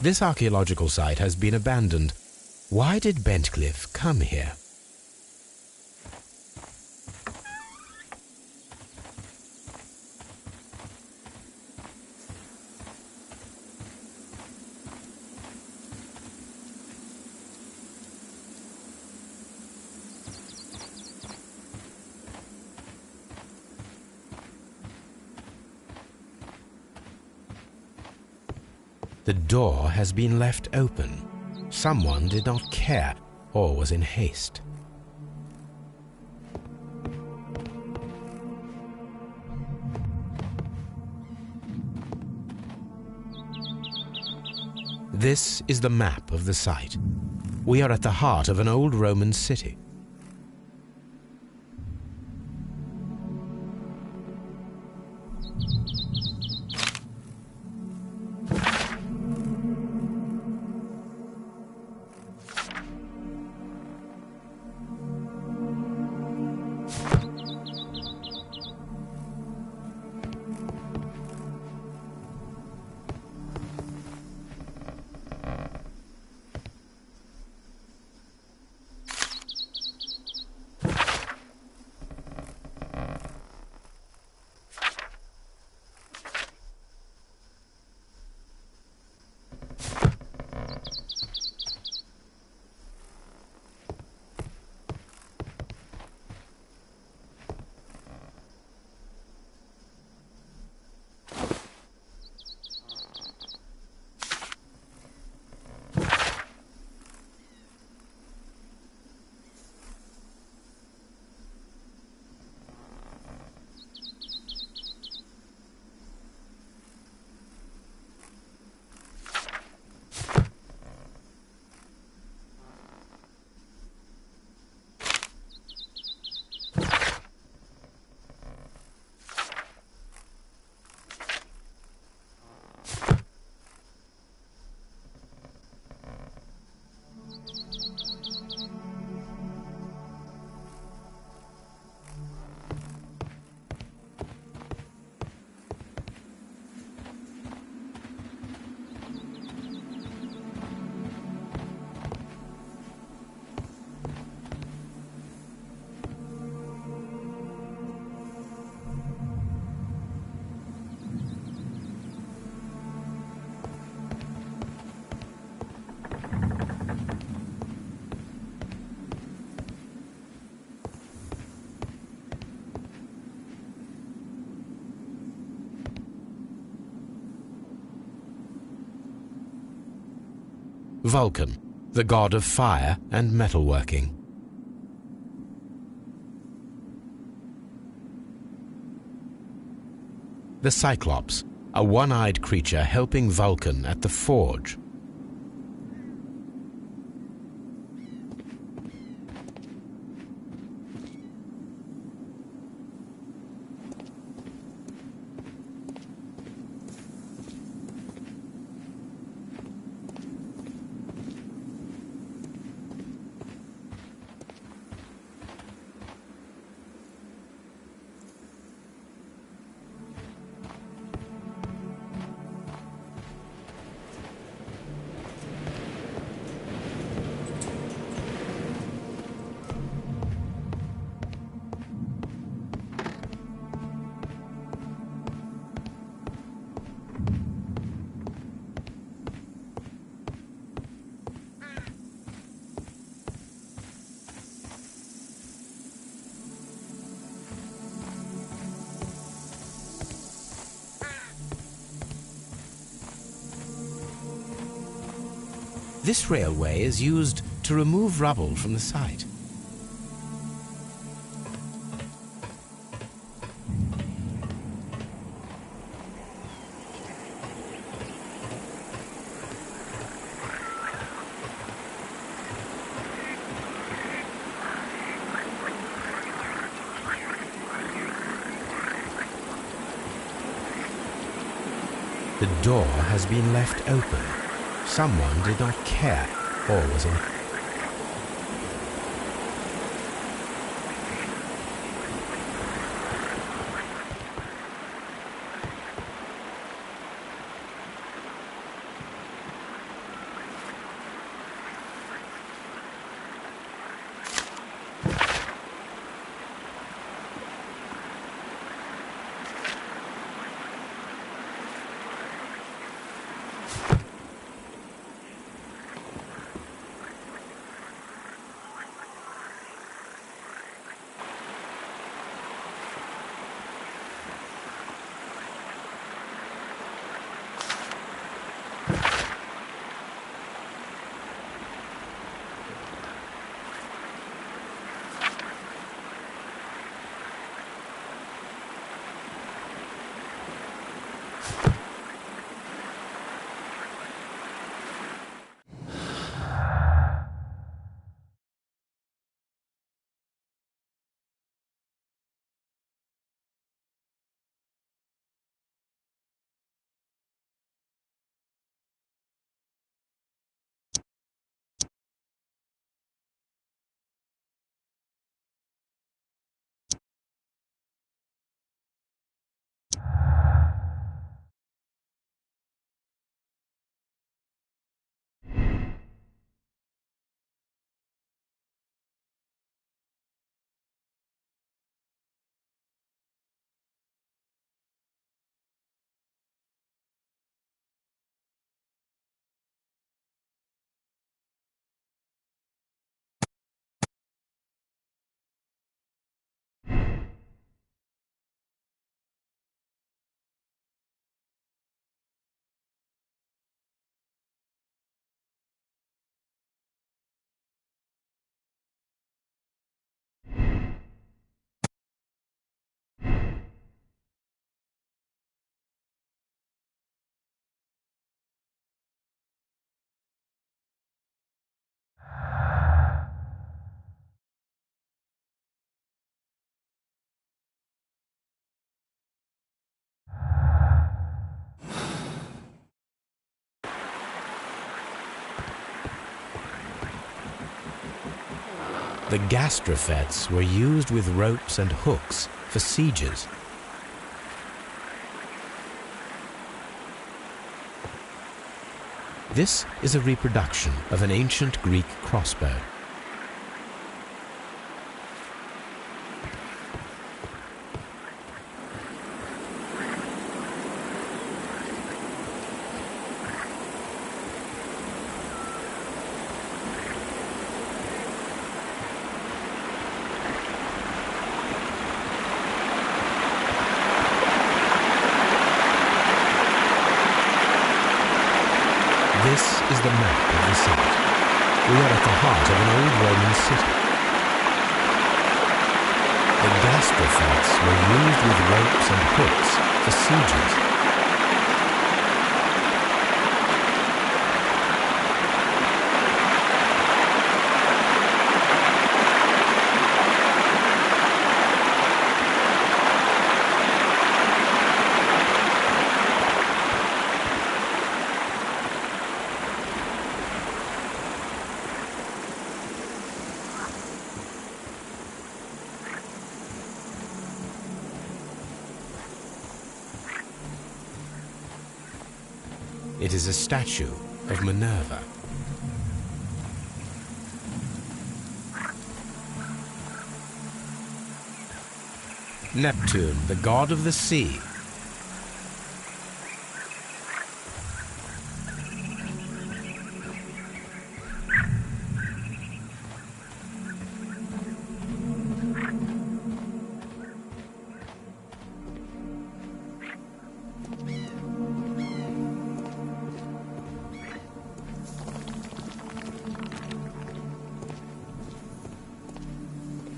This archaeological site has been abandoned. Why did Bentcliffe come here? The door has been left open. Someone did not care or was in haste. This is the map of the site. We are at the heart of an old Roman city. Vulcan, the god of fire and metalworking. The Cyclops, a one-eyed creature helping Vulcan at the forge. This railway is used to remove rubble from the site. The door has been left open. Someone did not care or was in. The gastrofets were used with ropes and hooks for sieges. This is a reproduction of an ancient Greek crossbow. This is the map of the site. We are at the heart of an old Roman city. The gastrofets were used with ropes and hooks for sieges. It is a statue of Minerva. Neptune, the god of the sea.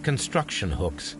Construction hooks.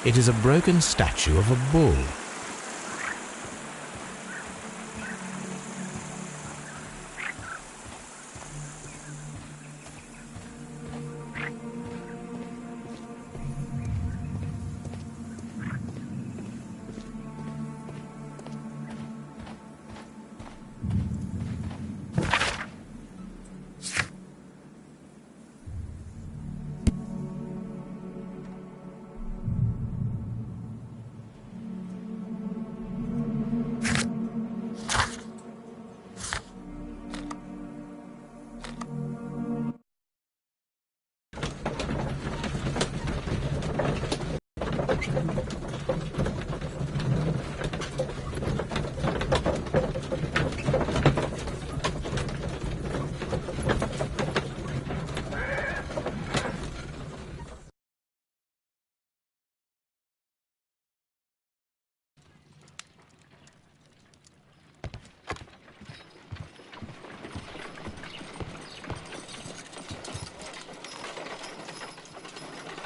It is a broken statue of a bull.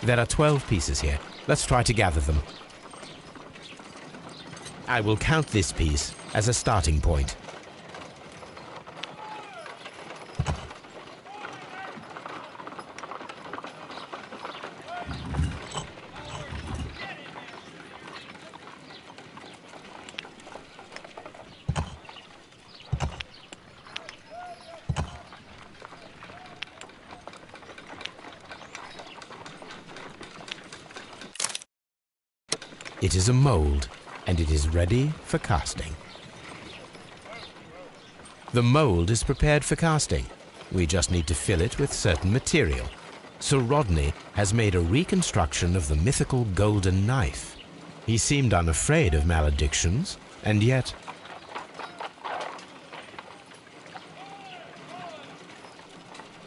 There are 12 pieces here. Let's try to gather them. I will count this piece as a starting point. It is a mould, and it is ready for casting. The mould is prepared for casting. We just need to fill it with certain material. Sir Rodney has made a reconstruction of the mythical golden knife. He seemed unafraid of maledictions, and yet...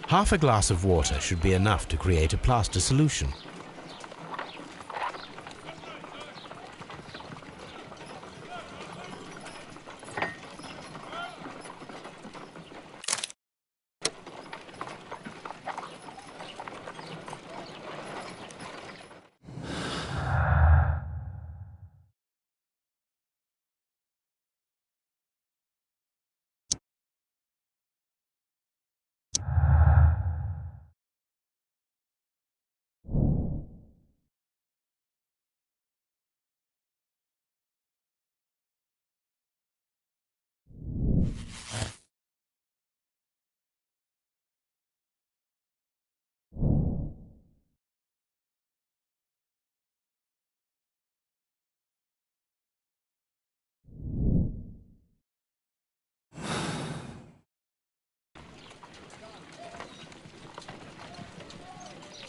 Half a glass of water should be enough to create a plaster solution.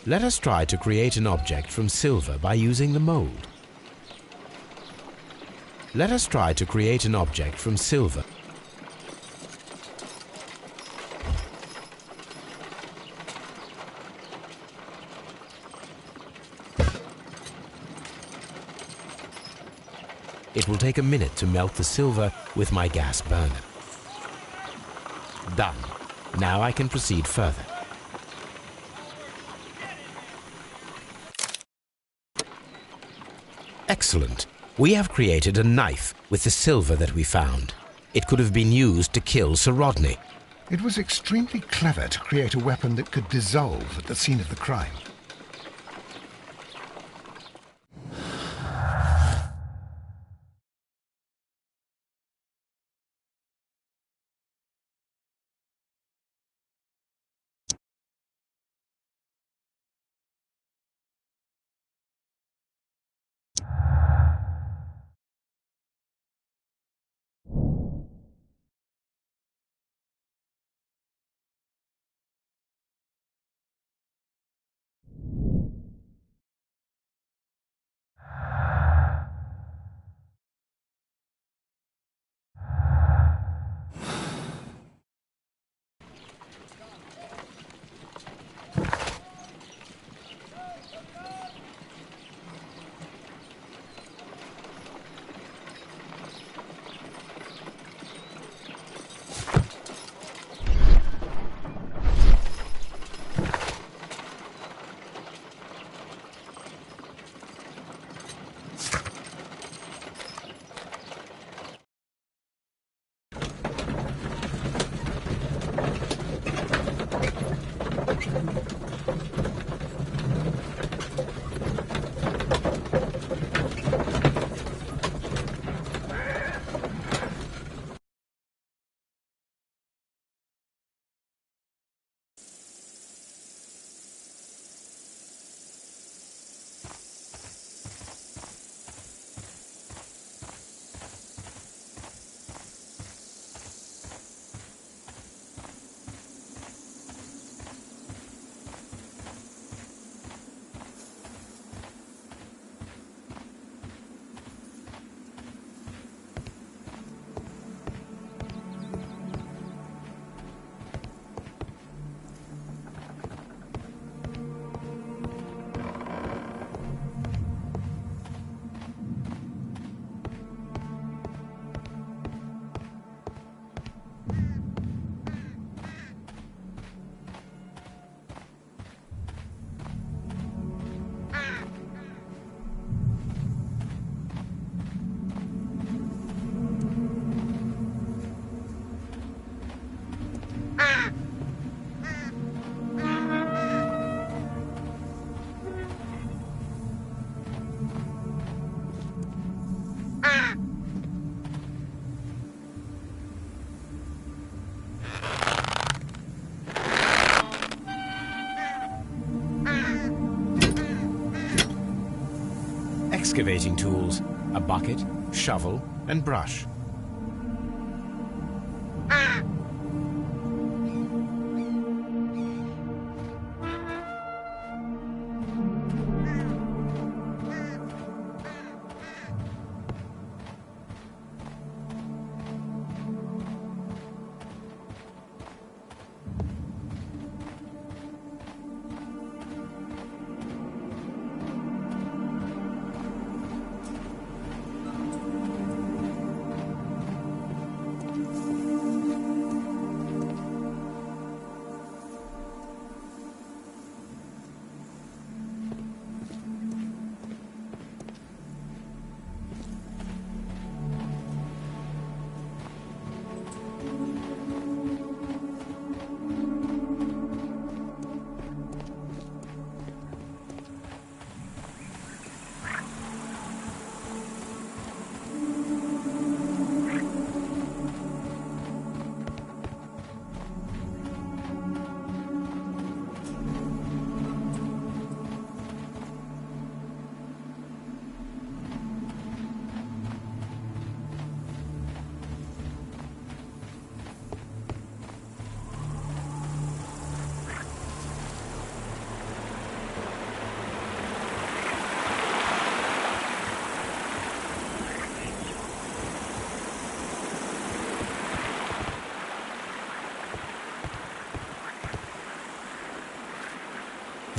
Let us try to create an object from silver by using the mould. Let us try to create an object from silver. It will take a minute to melt the silver with my gas burner. Done. Now I can proceed further. Excellent. We have created a knife with the silver that we found. It could have been used to kill Sir Rodney. It was extremely clever to create a weapon that could dissolve at the scene of the crime. excavating tools, a bucket, shovel, and brush.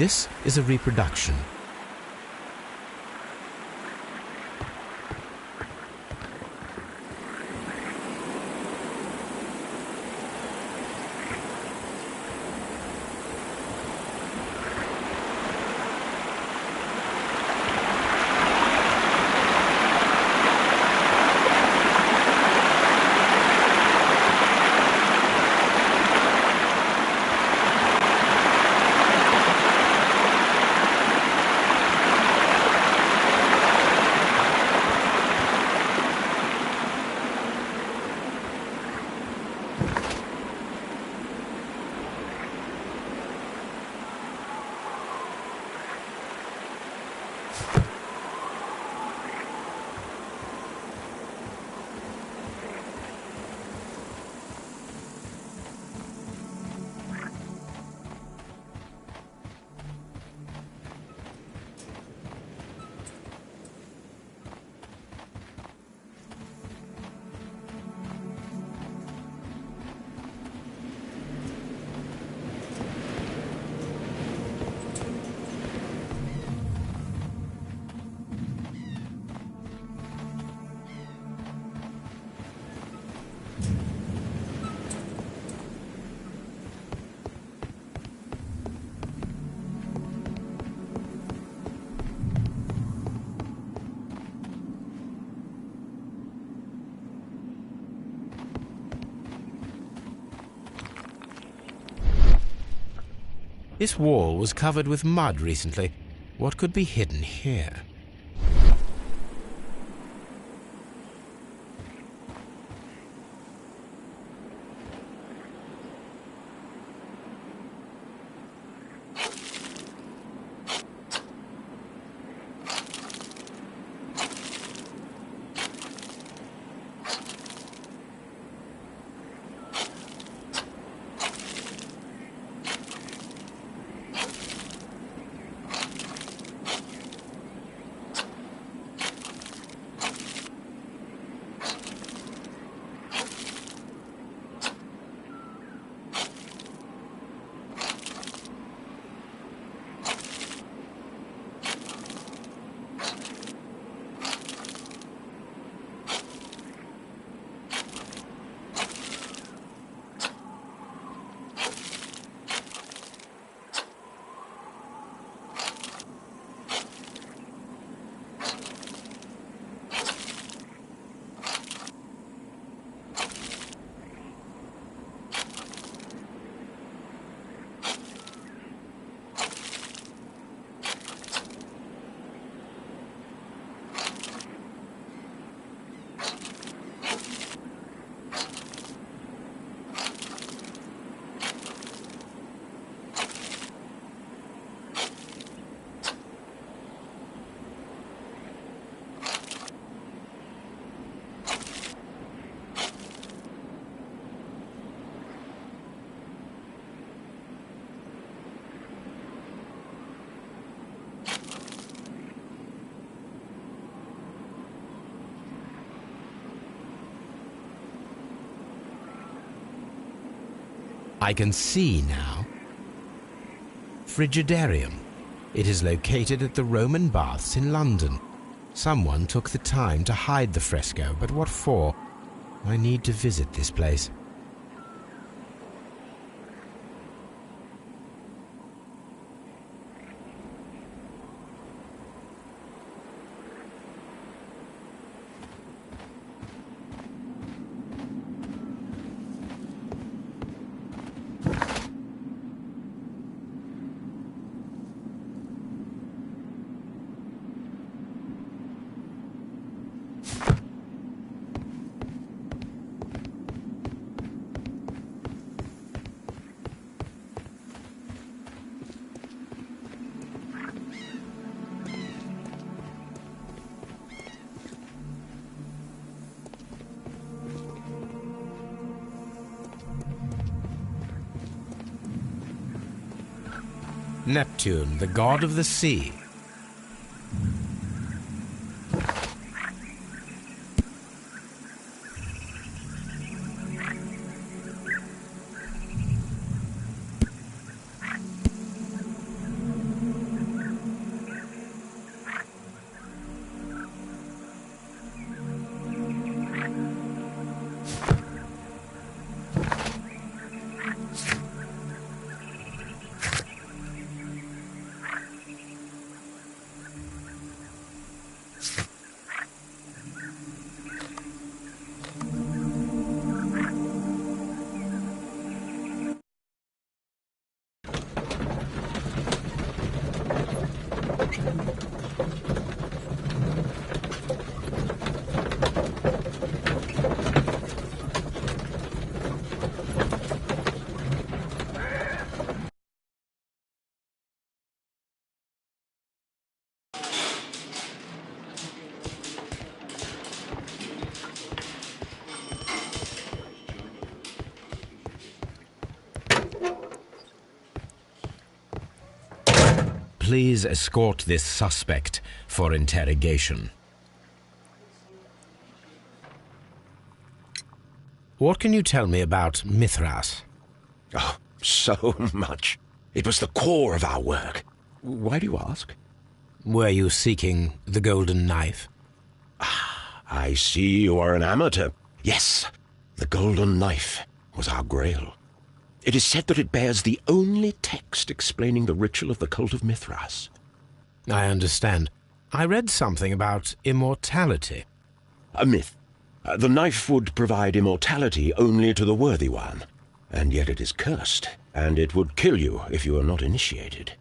This is a reproduction. This wall was covered with mud recently. What could be hidden here? I can see now. Frigidarium. It is located at the Roman Baths in London. Someone took the time to hide the fresco, but what for? I need to visit this place. Neptune, the god of the sea. Please escort this suspect for interrogation. What can you tell me about Mithras? Oh, so much. It was the core of our work. Why do you ask? Were you seeking the golden knife? Ah, I see you are an amateur. Yes, the golden knife was our grail. It is said that it bears the only text explaining the ritual of the cult of Mithras. I understand. I read something about immortality. A myth. The knife would provide immortality only to the worthy one, and yet it is cursed, and it would kill you if you are not initiated.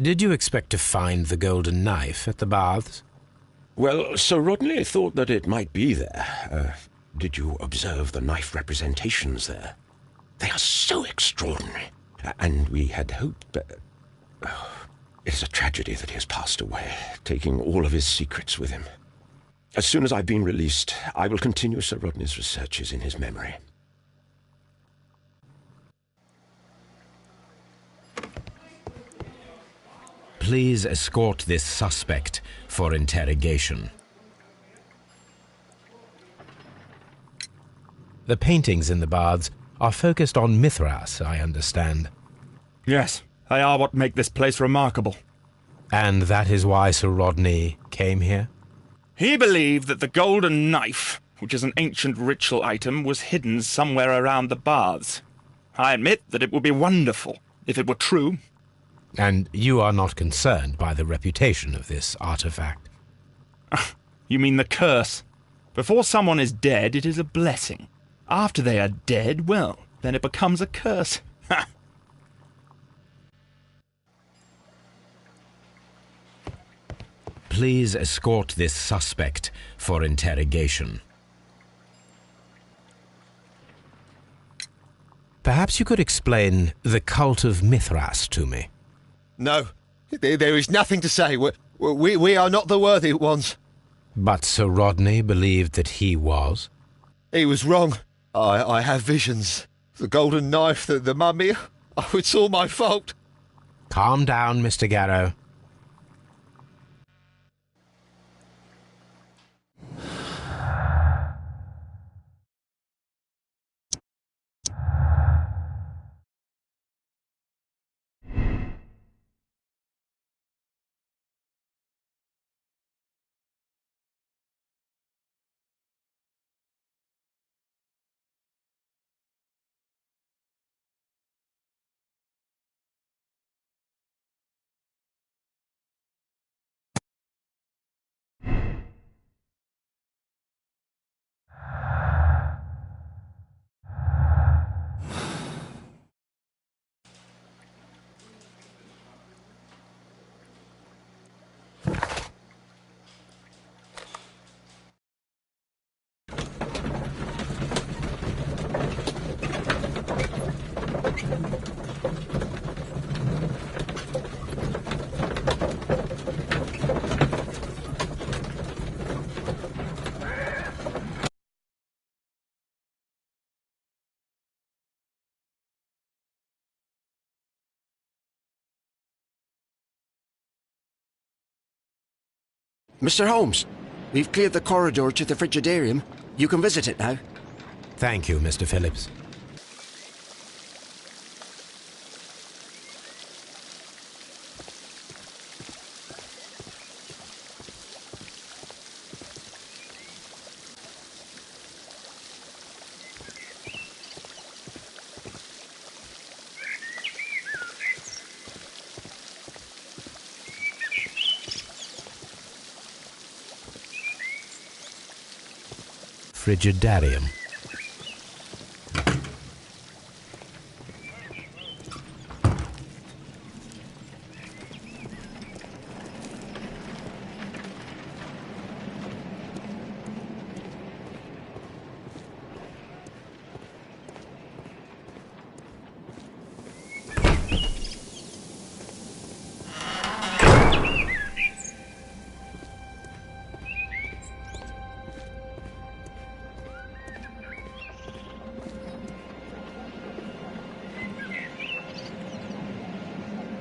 Did you expect to find the golden knife at the baths? Well, Sir Rodney thought that it might be there. Did you observe the knife representations there? They are so extraordinary, and we had hoped that... it is a tragedy that he has passed away, taking all of his secrets with him. As soon as I've been released, I will continue Sir Rodney's researches in his memory. Please escort this suspect for interrogation. The paintings in the baths are focused on Mithras, I understand. Yes, they are what make this place remarkable. And that is why Sir Rodney came here? He believed that the golden knife, which is an ancient ritual item, was hidden somewhere around the baths. I admit that it would be wonderful if it were true. And you are not concerned by the reputation of this artifact? You mean the curse? Before someone is dead, it is a blessing. After they are dead, well, then it becomes a curse. Ha! Please escort this suspect for interrogation. Perhaps you could explain the cult of Mithras to me. No, there is nothing to say. We are not the worthy ones. But Sir Rodney believed that he was? He was wrong. I have visions. The golden knife, the mummy. Oh, it's all my fault. Calm down, Mr. Garrow. Mr. Holmes, we've cleared the corridor to the frigidarium. You can visit it now. Thank you, Mr. Phillips. Frigidarium.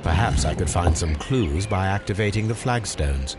Perhaps I could find some clues by activating the flagstones.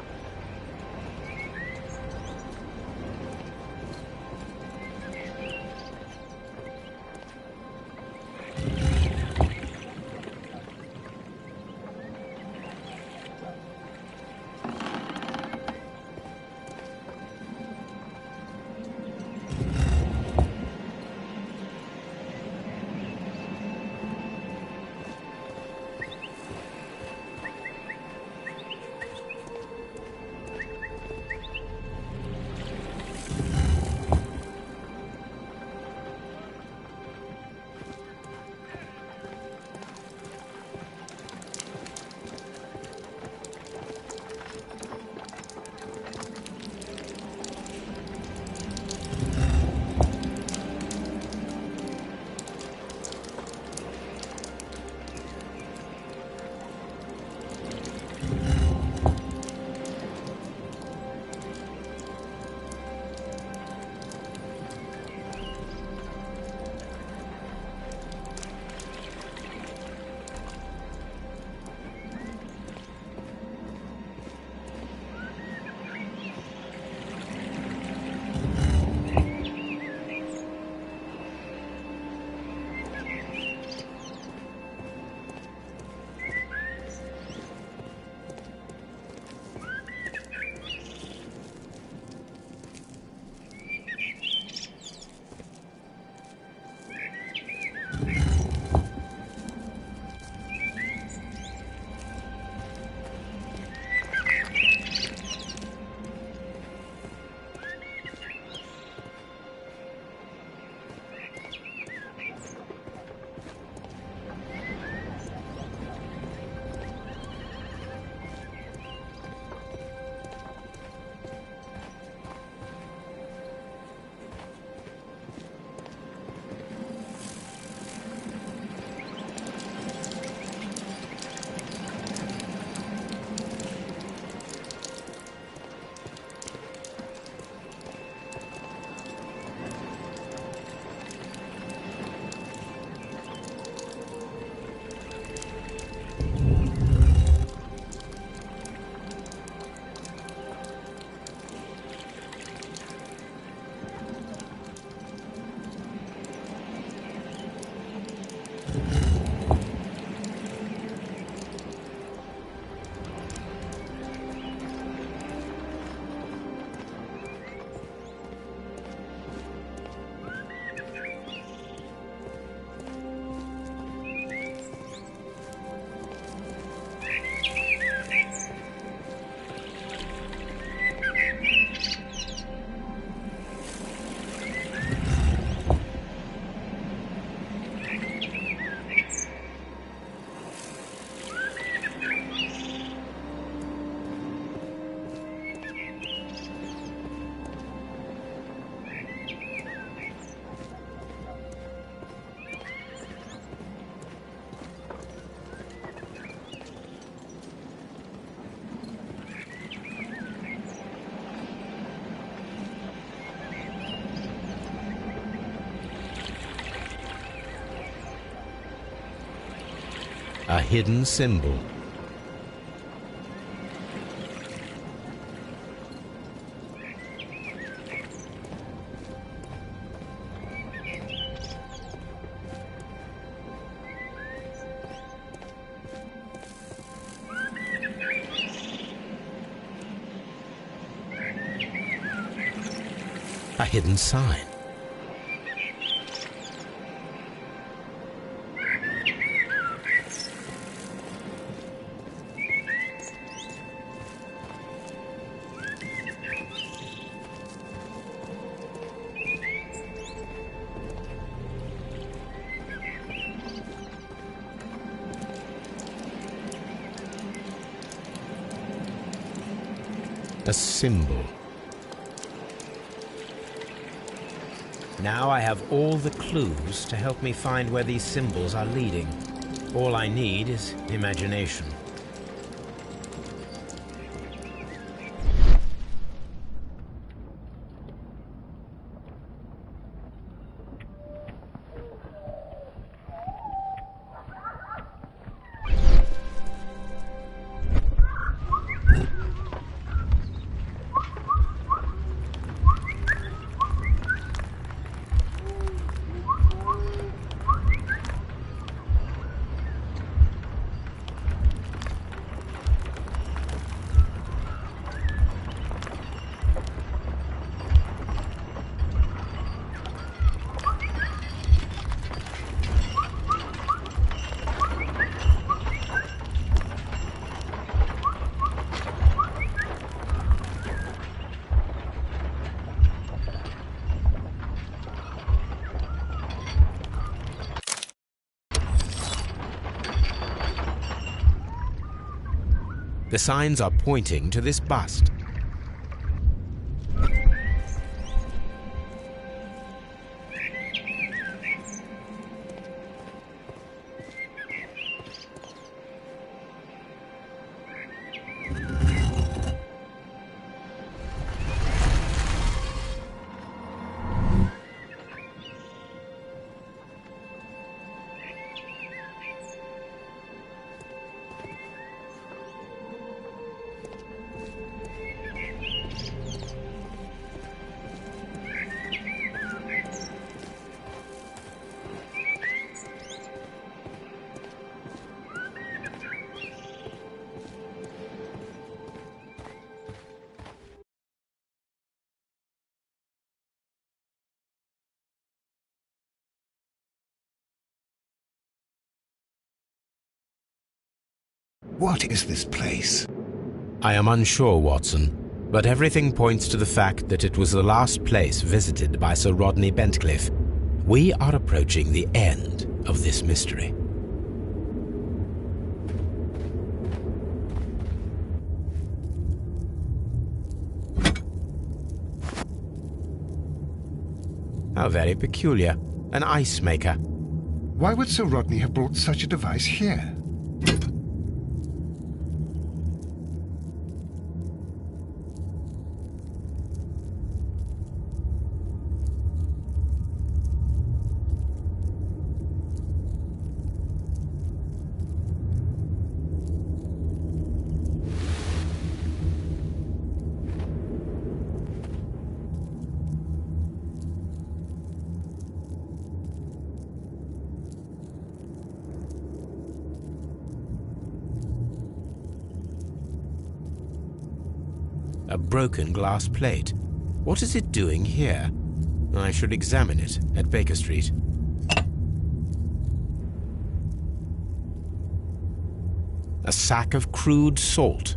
A hidden symbol. A hidden sign. A symbol. Now I have all the clues to help me find where these symbols are leading. All I need is imagination. The signs are pointing to this bust. What is this place? I am unsure, Watson, but everything points to the fact that it was the last place visited by Sir Rodney Bentcliffe. We are approaching the end of this mystery. How very peculiar. An ice maker. Why would Sir Rodney have brought such a device here? A broken glass plate. What is it doing here? I should examine it at Baker Street. A sack of crude salt.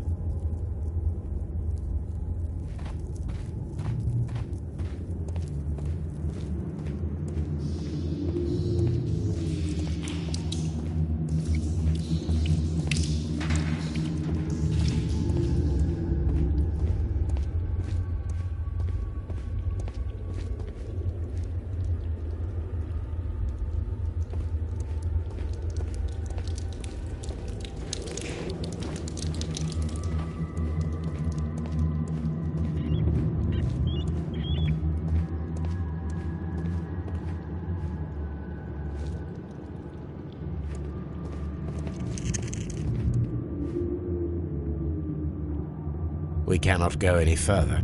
We cannot go any further.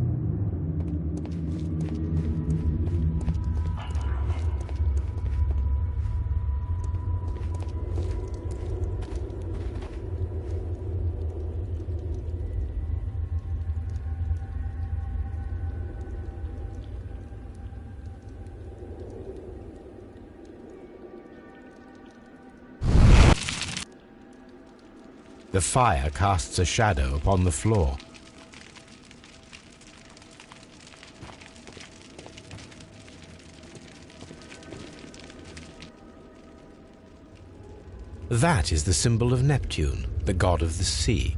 The fire casts a shadow upon the floor. That is the symbol of Neptune, the god of the sea.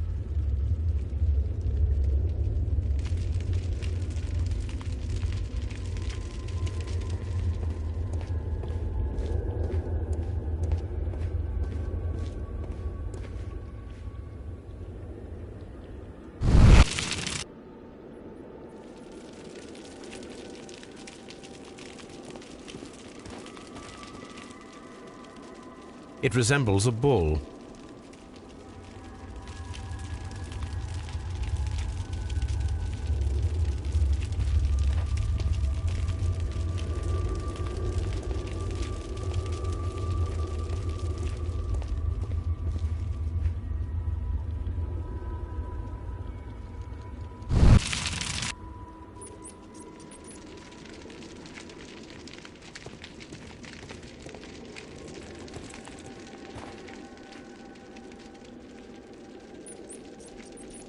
It resembles a bull.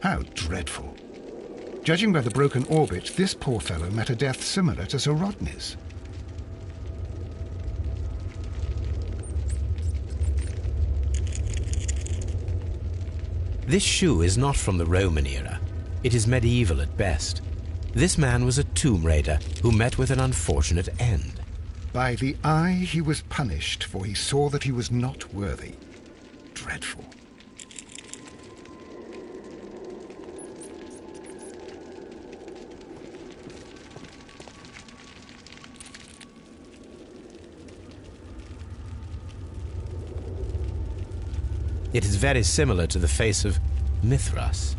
How dreadful. Judging by the broken orbit, this poor fellow met a death similar to Sir Rodney's. This shoe is not from the Roman era. It is medieval at best. This man was a tomb raider who met with an unfortunate end. By the eye he was punished, for he saw that he was not worthy. Dreadful. It is very similar to the face of Mithras.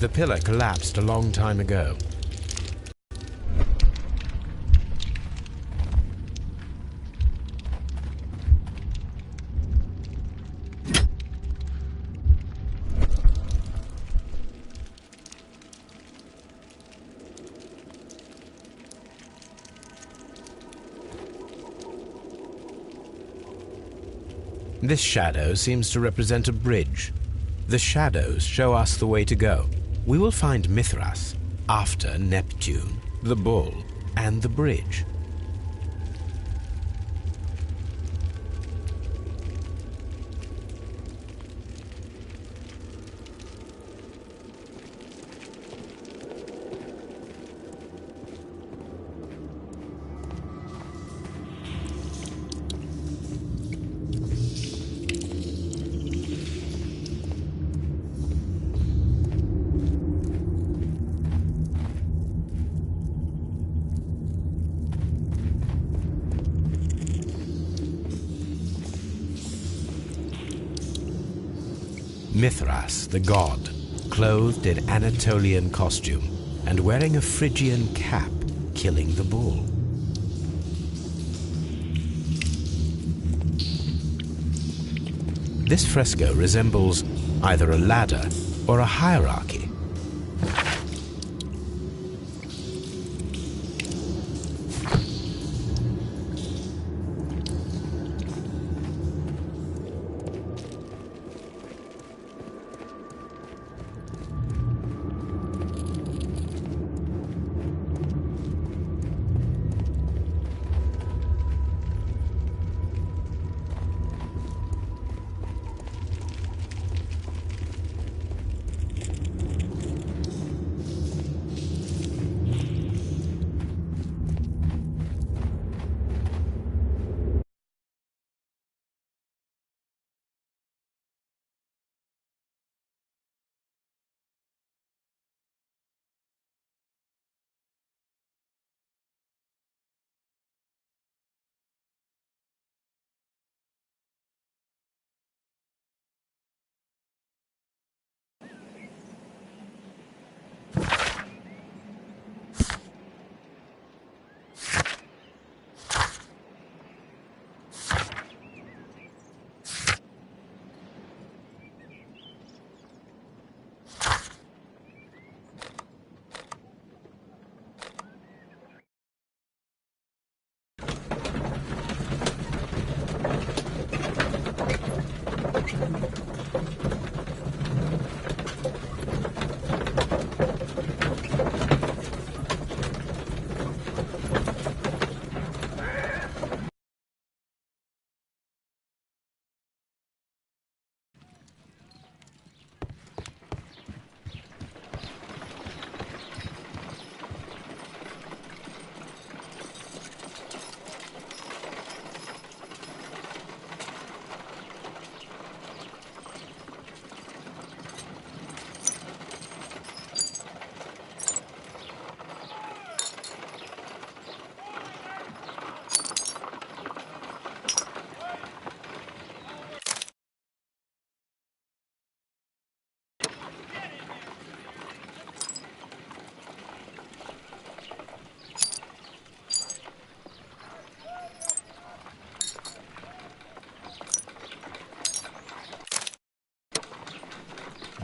The pillar collapsed a long time ago. This shadow seems to represent a bridge. The shadows show us the way to go. We will find Mithras after Neptune, the bull, and the bridge. Mithras, the god, clothed in Anatolian costume and wearing a Phrygian cap, killing the bull. This fresco resembles either a ladder or a hierarchy.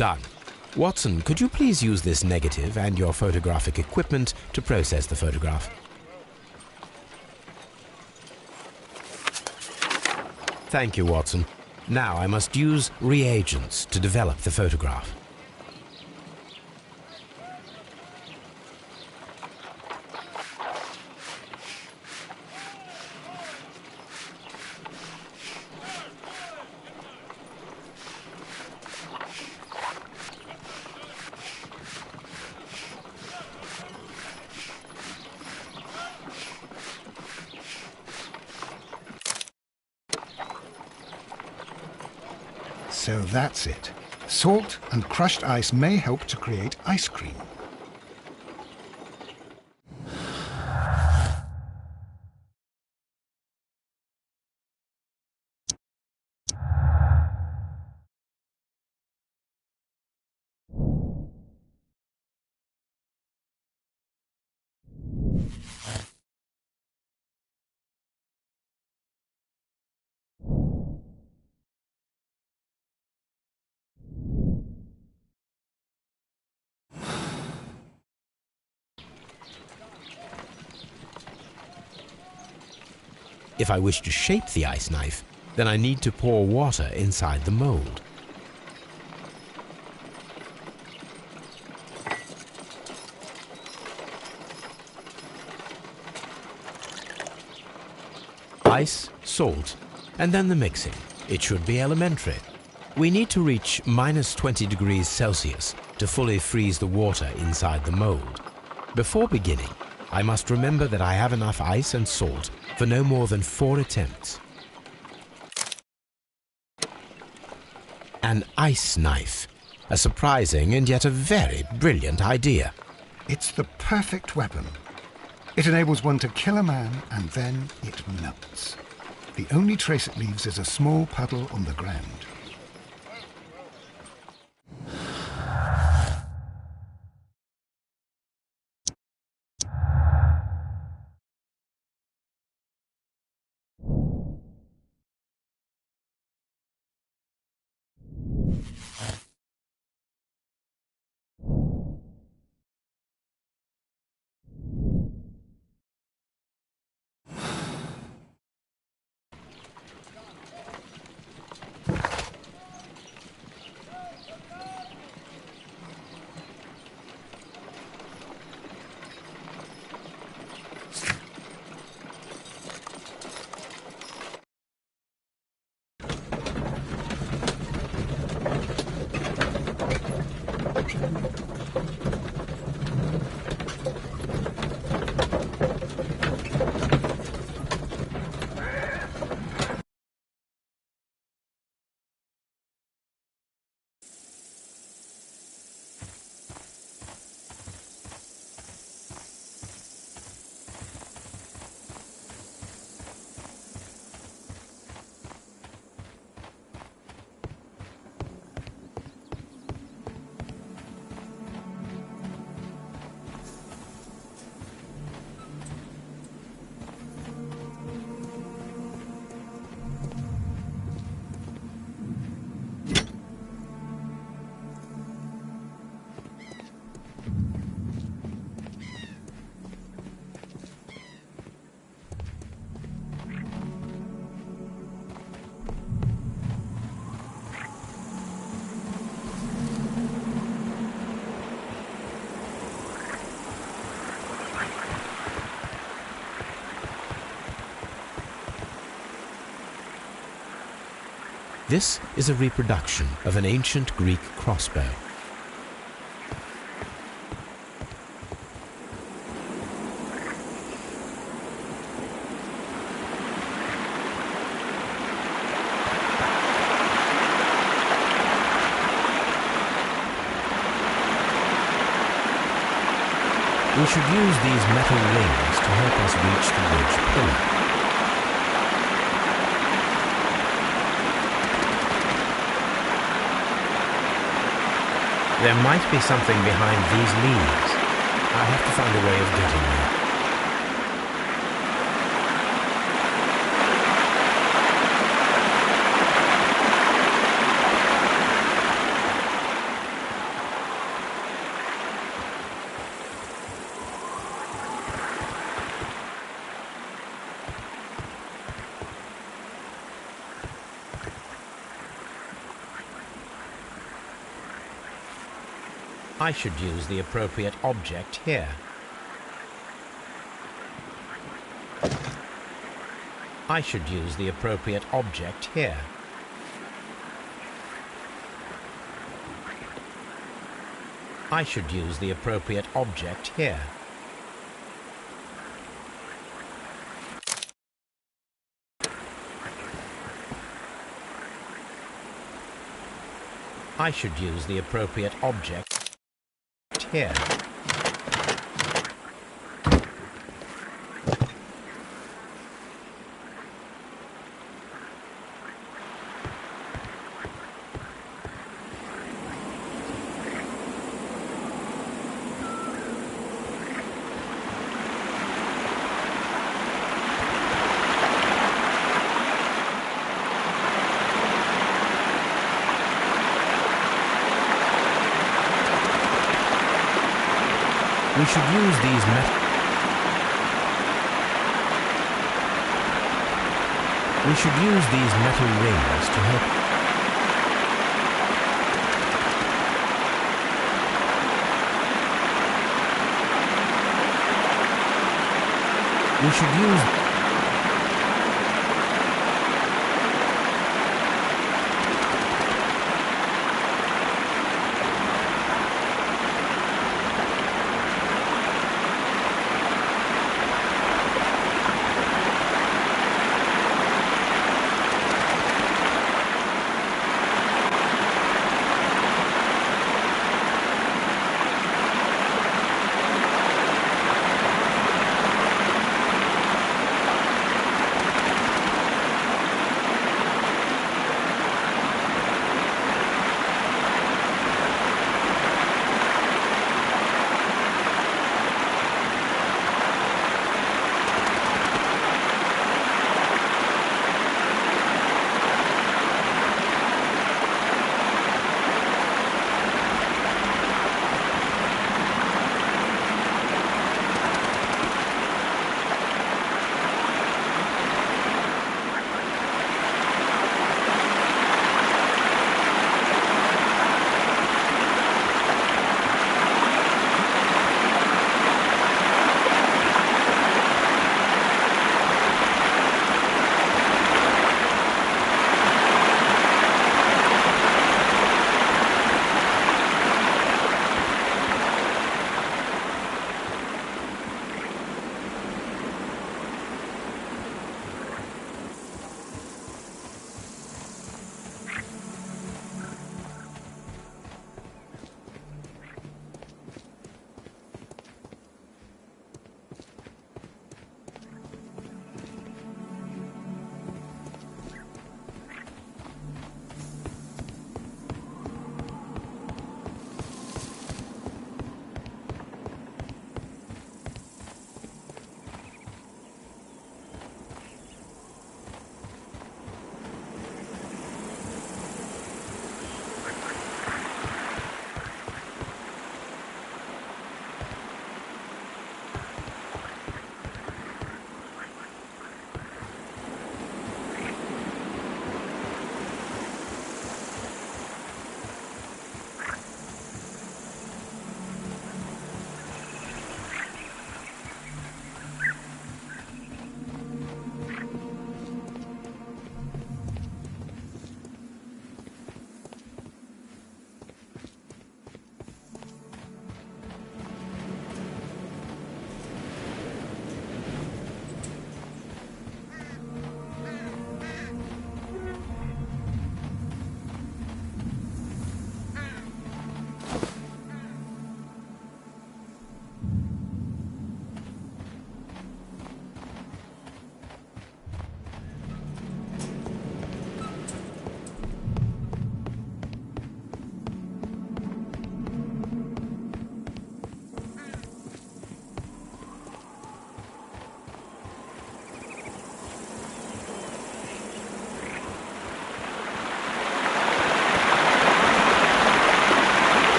Done. Watson, could you please use this negative and your photographic equipment to process the photograph? Thank you, Watson. Now I must use reagents to develop the photograph. So that's it. Salt and crushed ice may help to create ice cream. If I wish to shape the ice knife, then I need to pour water inside the mold. Ice, salt, and then the mixing. It should be elementary. We need to reach -20 degrees Celsius to fully freeze the water inside the mold. Before beginning, I must remember that I have enough ice and salt for no more than 4 attempts. An ice knife. A surprising and yet a very brilliant idea. It's the perfect weapon. It enables one to kill a man and then it melts. The only trace it leaves is a small puddle on the ground. This is a reproduction of an ancient Greek crossbow. We should use these metal rings to help us reach the ridge pillar. There might be something behind these leaves. I have to find a way of getting there. I should use the appropriate object here. I should use the appropriate object here. I should use the appropriate object here. I should use the appropriate object here. We should use these metal rings to help. We should use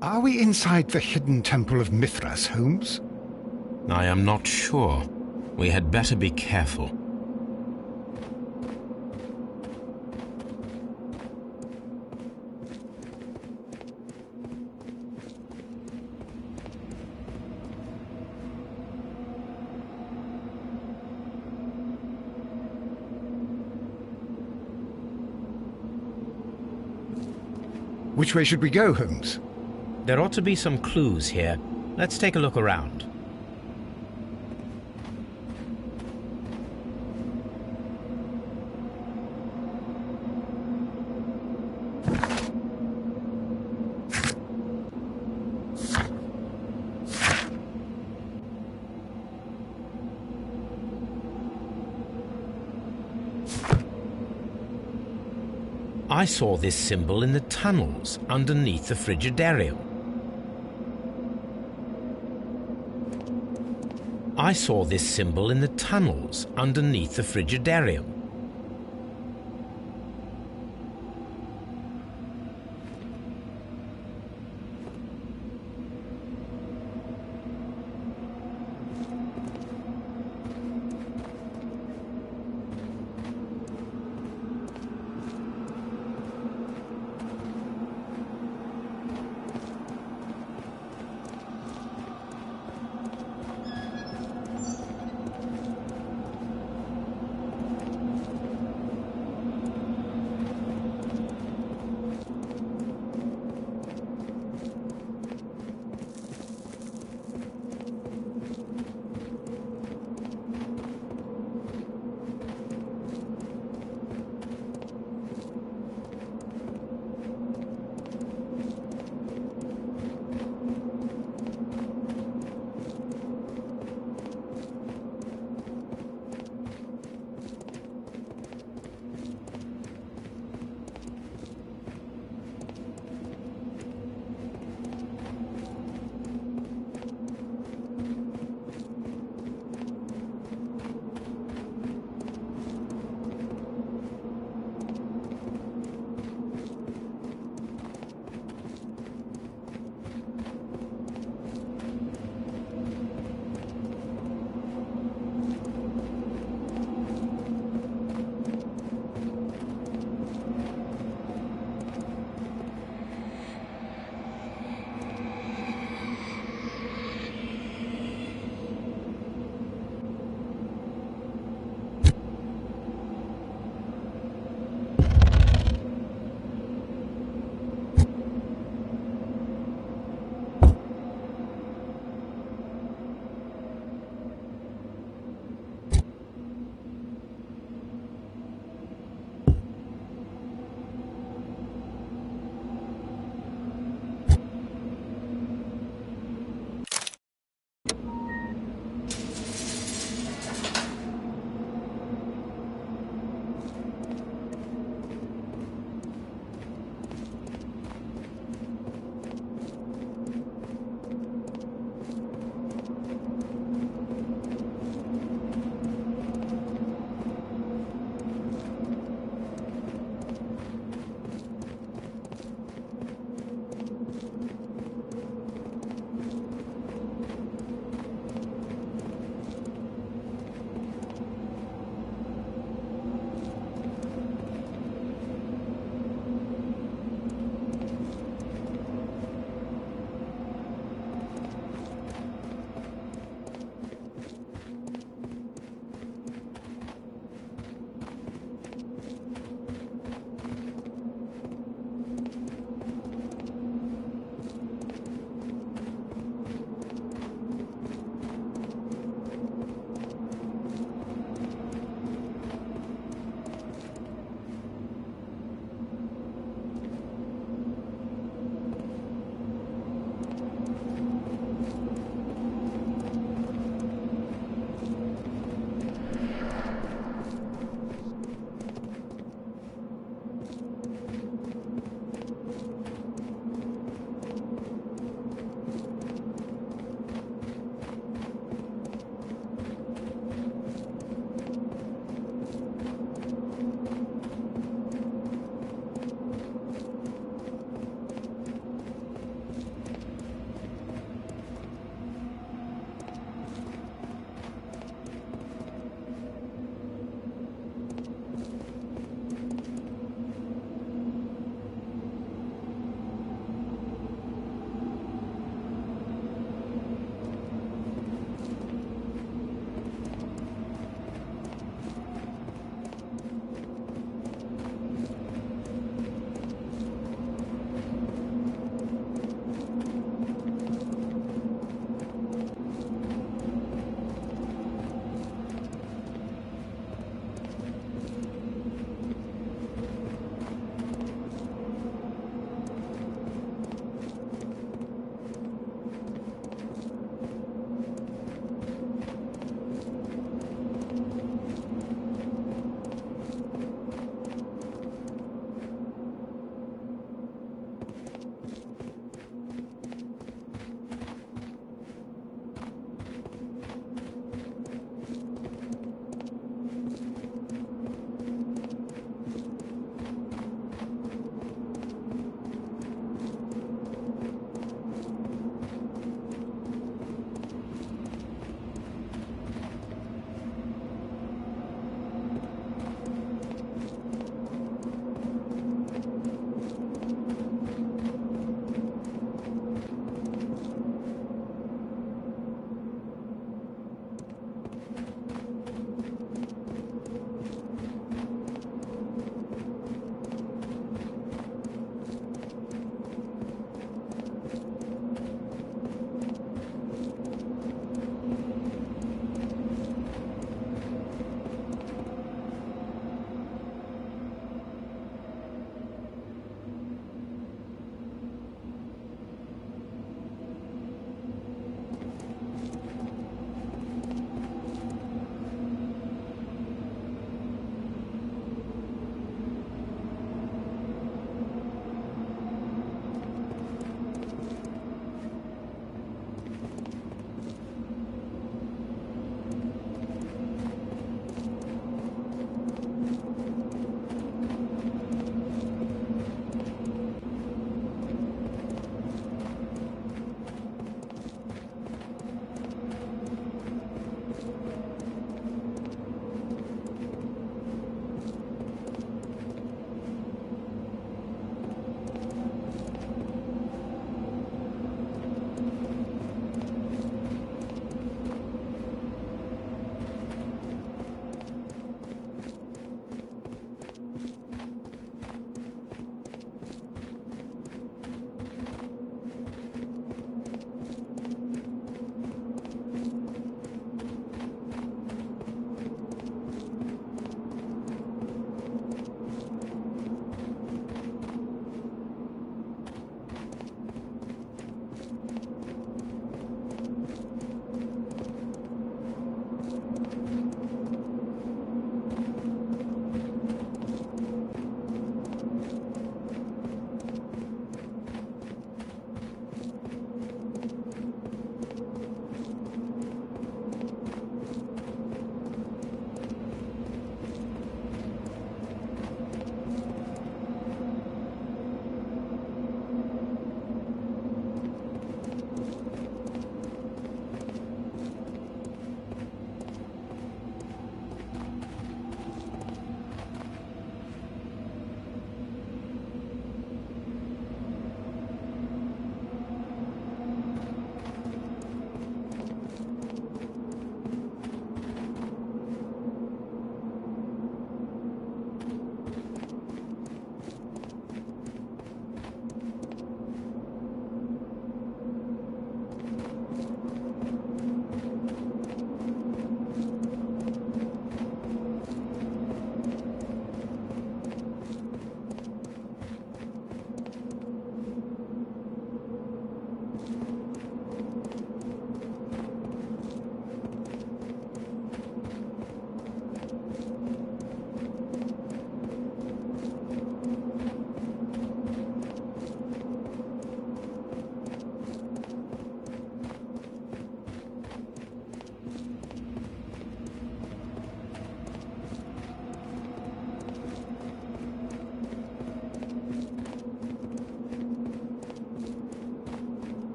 Are we inside the hidden temple of Mithras, Holmes? I am not sure. We had better be careful. Which way should we go, Holmes? There ought to be some clues here. Let's take a look around. I saw this symbol in the tunnels underneath the frigidarium. I saw this symbol in the tunnels underneath the frigidarium.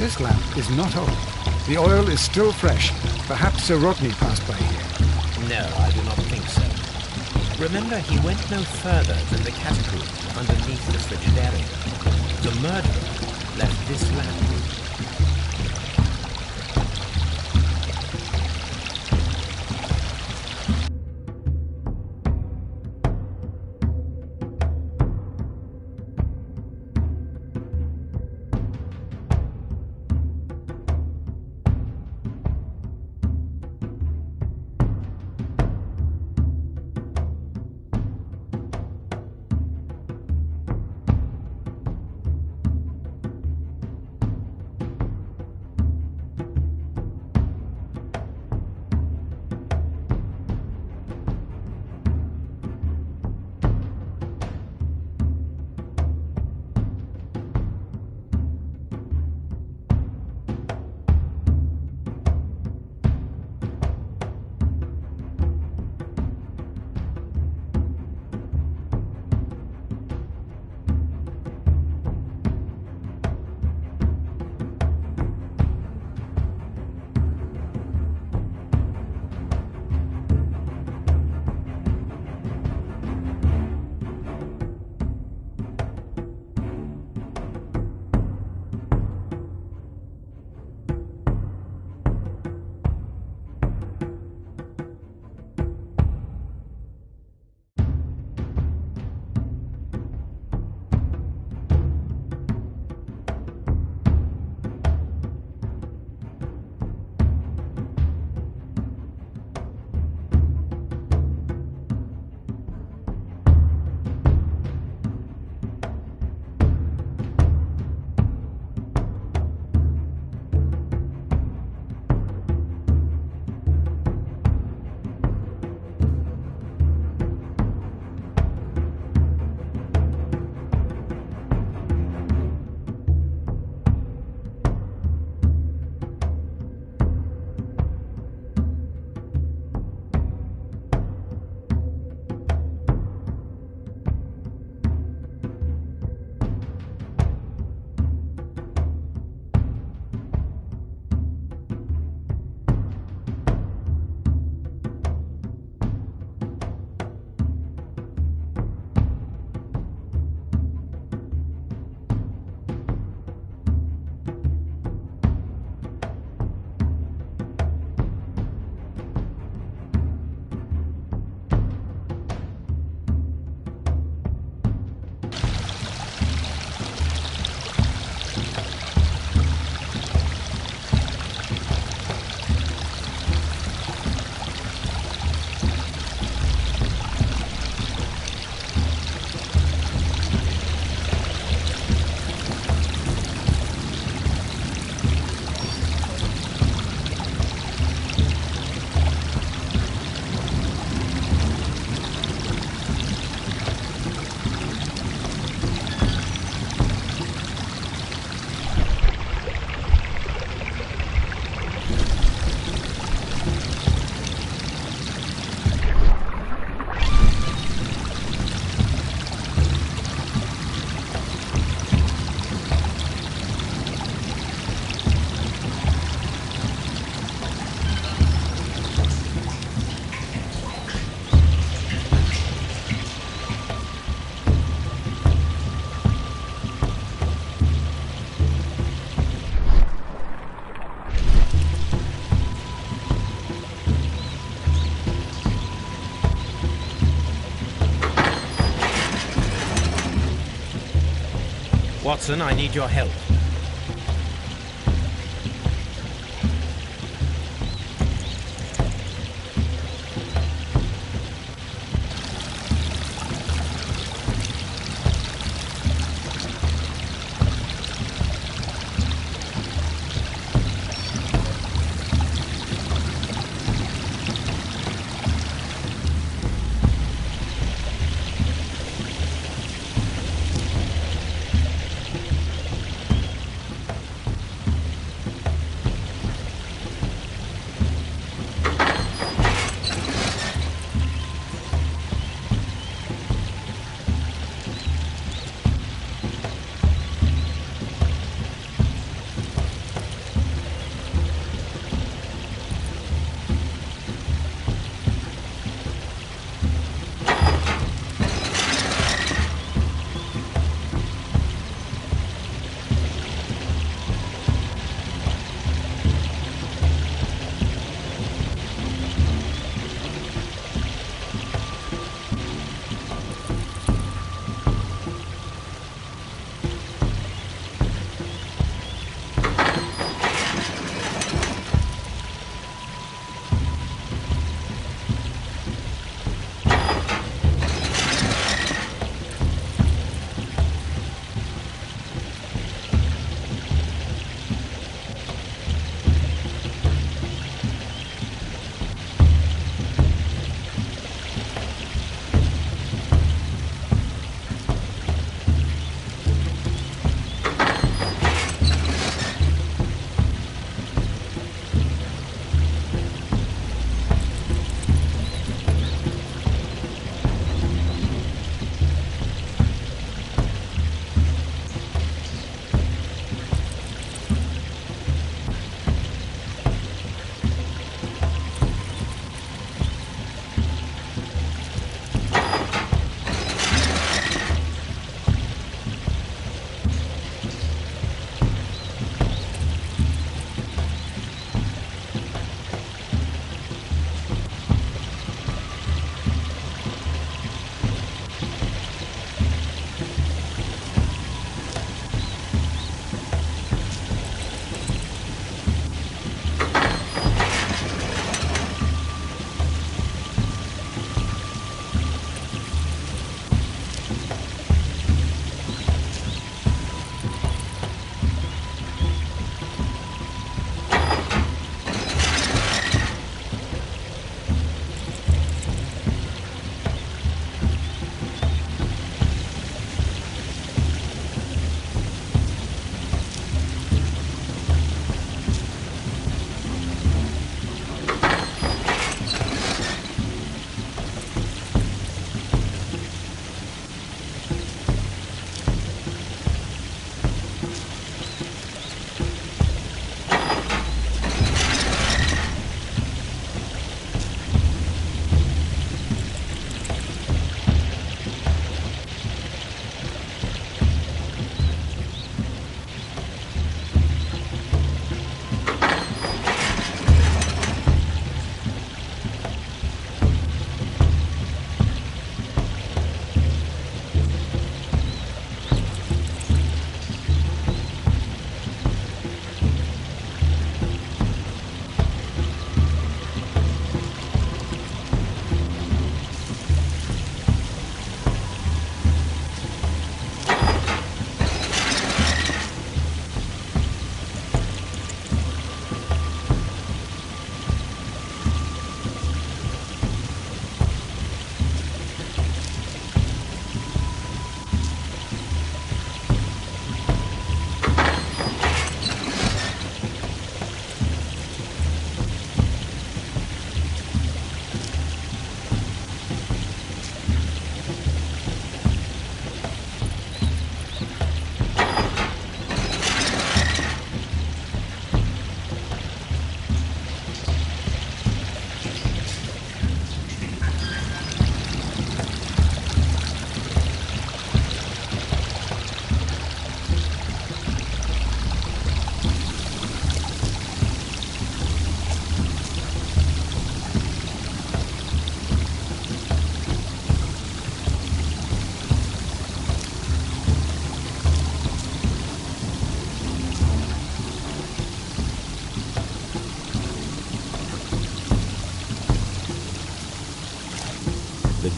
This lamp is not old. The oil is still fresh. Perhaps Sir Rodney passed by here. No, I do not think so. Remember, he went no further than the catacombs underneath the Frigidaire. The murderer left this lamp. Watson, I need your help.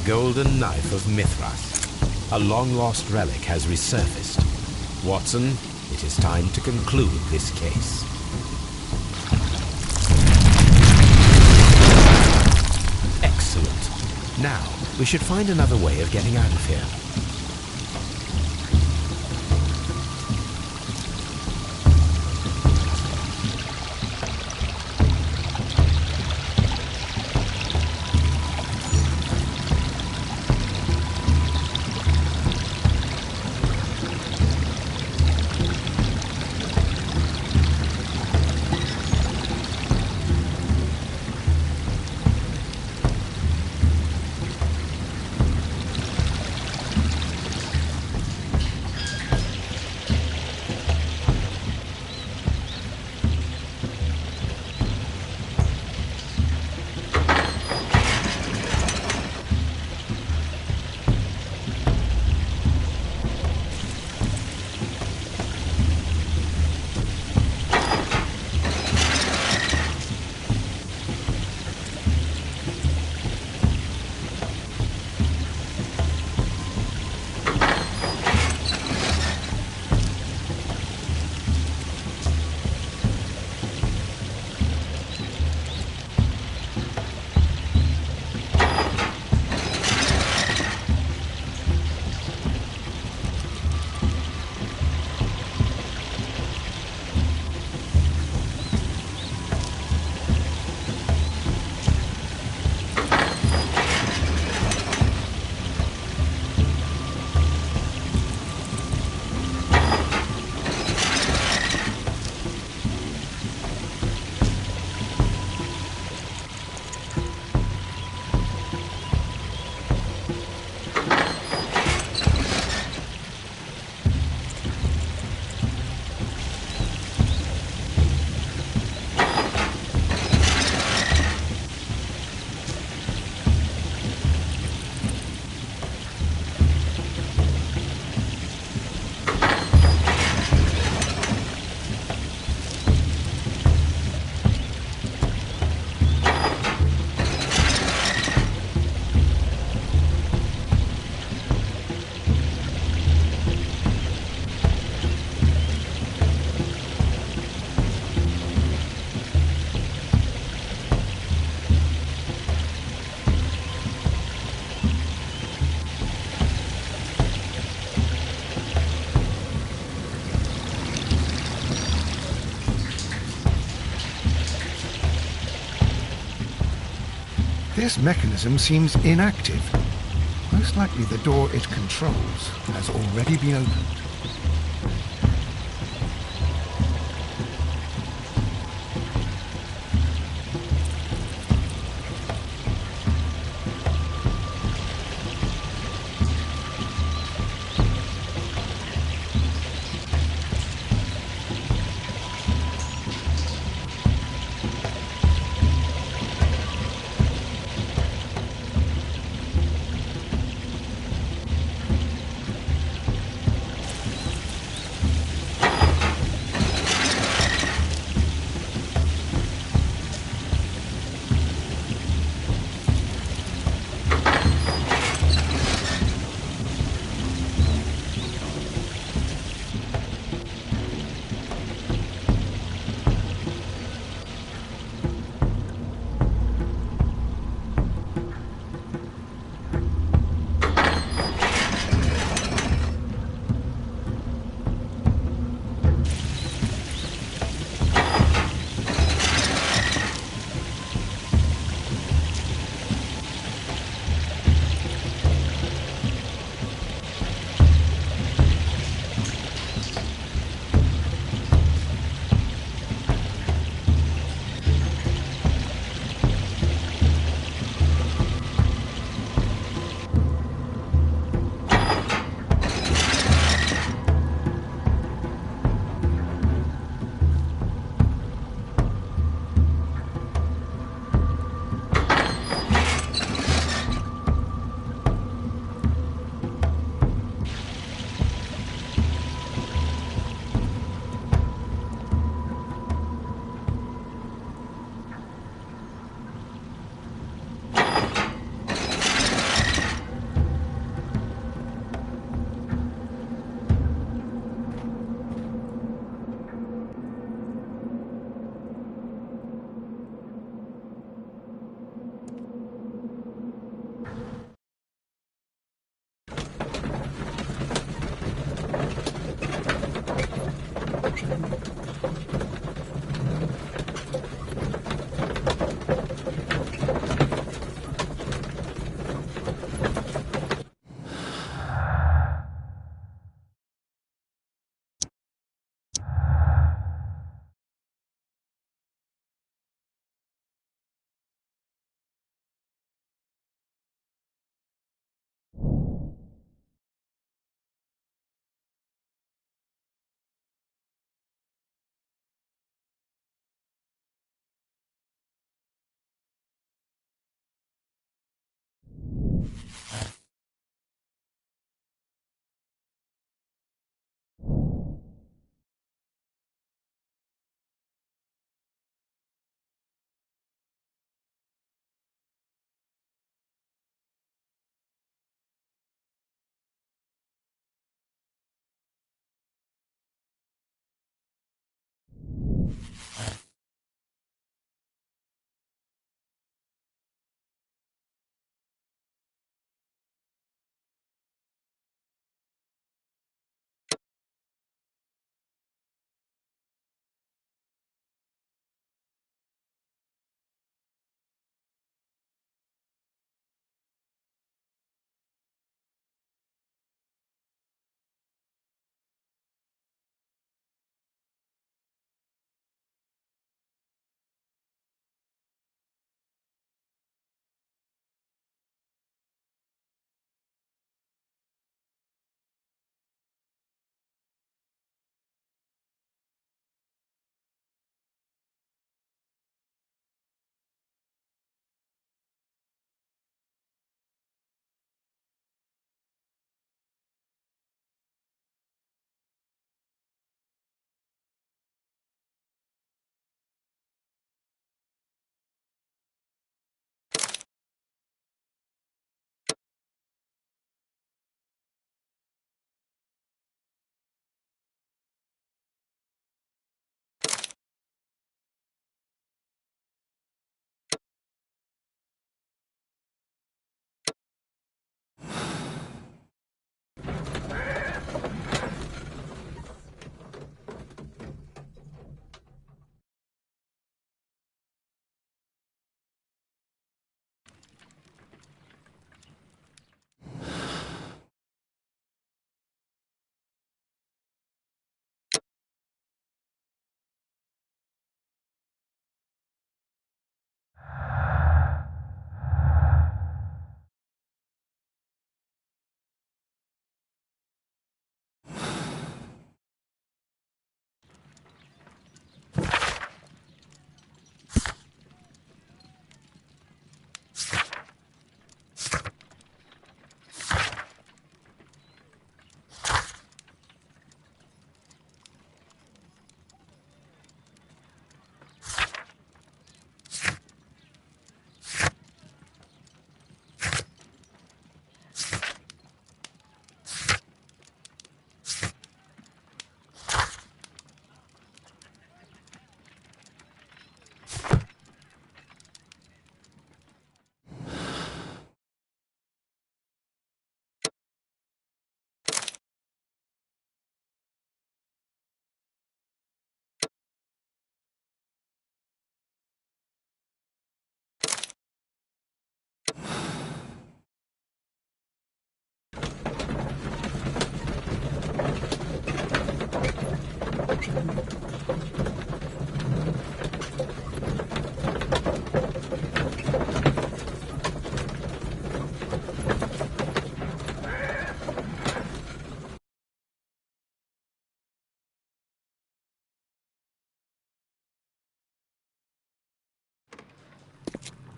golden knife of Mithras. A long-lost relic has resurfaced. Watson, it is time to conclude this case. Excellent. Now, we should find another way of getting out of here. This mechanism seems inactive. Most likely the door it controls has already been opened.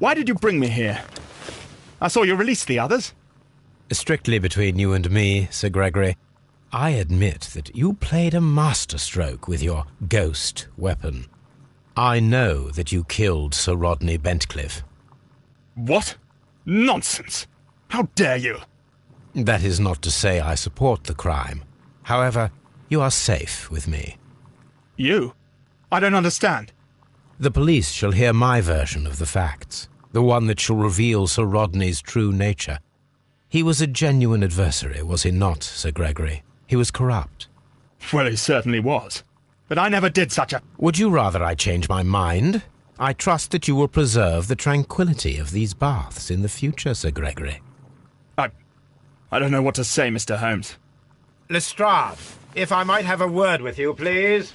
Why did you bring me here? I saw you release the others. Strictly between you and me, Sir Gregory, I admit that you played a masterstroke with your ghost weapon. I know that you killed Sir Rodney Bentcliffe. What? Nonsense! How dare you? That is not to say I support the crime. However, you are safe with me. You? I don't understand. The police shall hear my version of the facts, the one that shall reveal Sir Rodney's true nature. He was a genuine adversary, was he not, Sir Gregory? He was corrupt. Well, he certainly was. But I never did such a... Would you rather I change my mind? I trust that you will preserve the tranquility of these baths in the future, Sir Gregory. I don't know what to say, Mr. Holmes. Lestrade, if I might have a word with you, please.